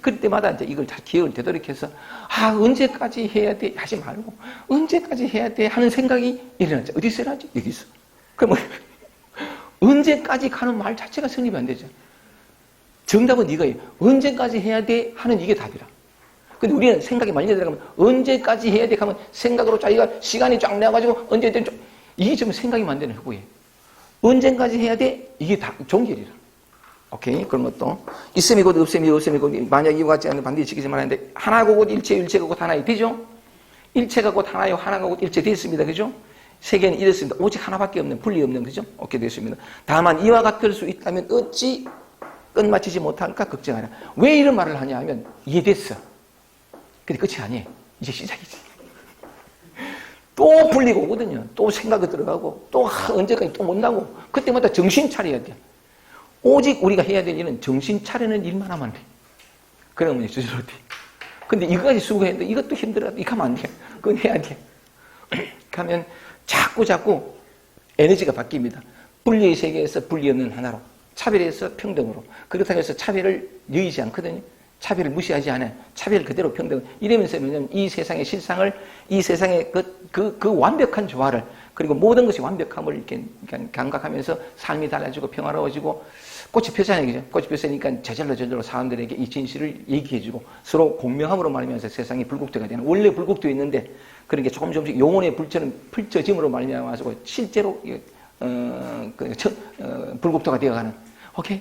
그럴 때마다 이제 이걸 다 기억을 되돌이켜서 언제까지 해야 돼 하지 말고 언제까지 해야 돼 하는 생각이 일어나죠. 어디서 일어나지? 여기서. 그럼 언제까지 가는 말 자체가 성립이 안 되죠. 정답은 이거예요. 언제까지 해야 돼 하는 이게 답이라. 근데 우리는 생각이 많이 들어가면 언제까지 해야 돼 하면 생각으로 자기가 시간이 쫙 내가지고 언제 된 이게 좀 생각이 만드는 흑우예요. 언제까지 해야 돼? 이게 다 종결이라. 오케이. 그럼 또 있음이 곧 없음이 없음이 곧 만약 이와 같지 않으면 반드시 지키지만 하는데 하나고 곧 일체 일체가 곧 하나이 되죠? 일체가 곧 하나요. 하나가 곧 일체 됐습니다. 그죠? 세계는 이렇습니다. 오직 하나밖에 없는 분리 없는 그죠? 오케이 됐습니다. 다만 이와 같을 수 있다면 어찌 끝마치지 못할까 걱정하라. 왜 이런 말을 하냐 하면 이해됐어. 근데 끝이 아니에요. 이제 시작이지. 또 불리고 오거든요. 또 생각이 들어가고 또 언제까지 또 못나고 그때마다 정신 차려야 돼. 오직 우리가 해야 될 일은 정신 차리는 일만 하면 돼. 그러면 저절로 돼. 근데 이거까지 수고했는데 이것도 힘들어. 이거 하면 안 돼. 그건 해야 돼. 하면 자꾸 에너지가 바뀝니다. 분리의 세계에서 분리 없는 하나로, 차별에서 평등으로. 그렇다고 해서 차별을 여의지 않거든요. 차별을 무시하지 않아요. 차별 그대로 평등. 이러면서 뭐냐면 이 세상의 실상을, 이 세상의 그 완벽한 조화를, 그리고 모든 것이 완벽함을 이렇게 감각하면서 삶이 달라지고 평화로워지고 꽃이 폈잖아요. 그죠? 꽃이 폈으니까 저절로 사람들에게 이 진실을 얘기해주고 서로 공명함으로 말하면서 세상이 불국토가 되는, 원래 불국토에 있는데 그런 게 조금씩 영혼의 불처럼 펼쳐짐으로 말미암아서 실제로 불국토가 되어가는. 오케이?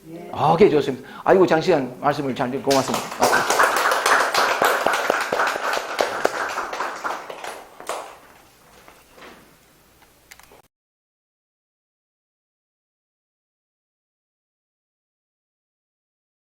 네. 오케이, 좋습니다. 아이고, 장시간 말씀을 잘 듣고 고맙습니다.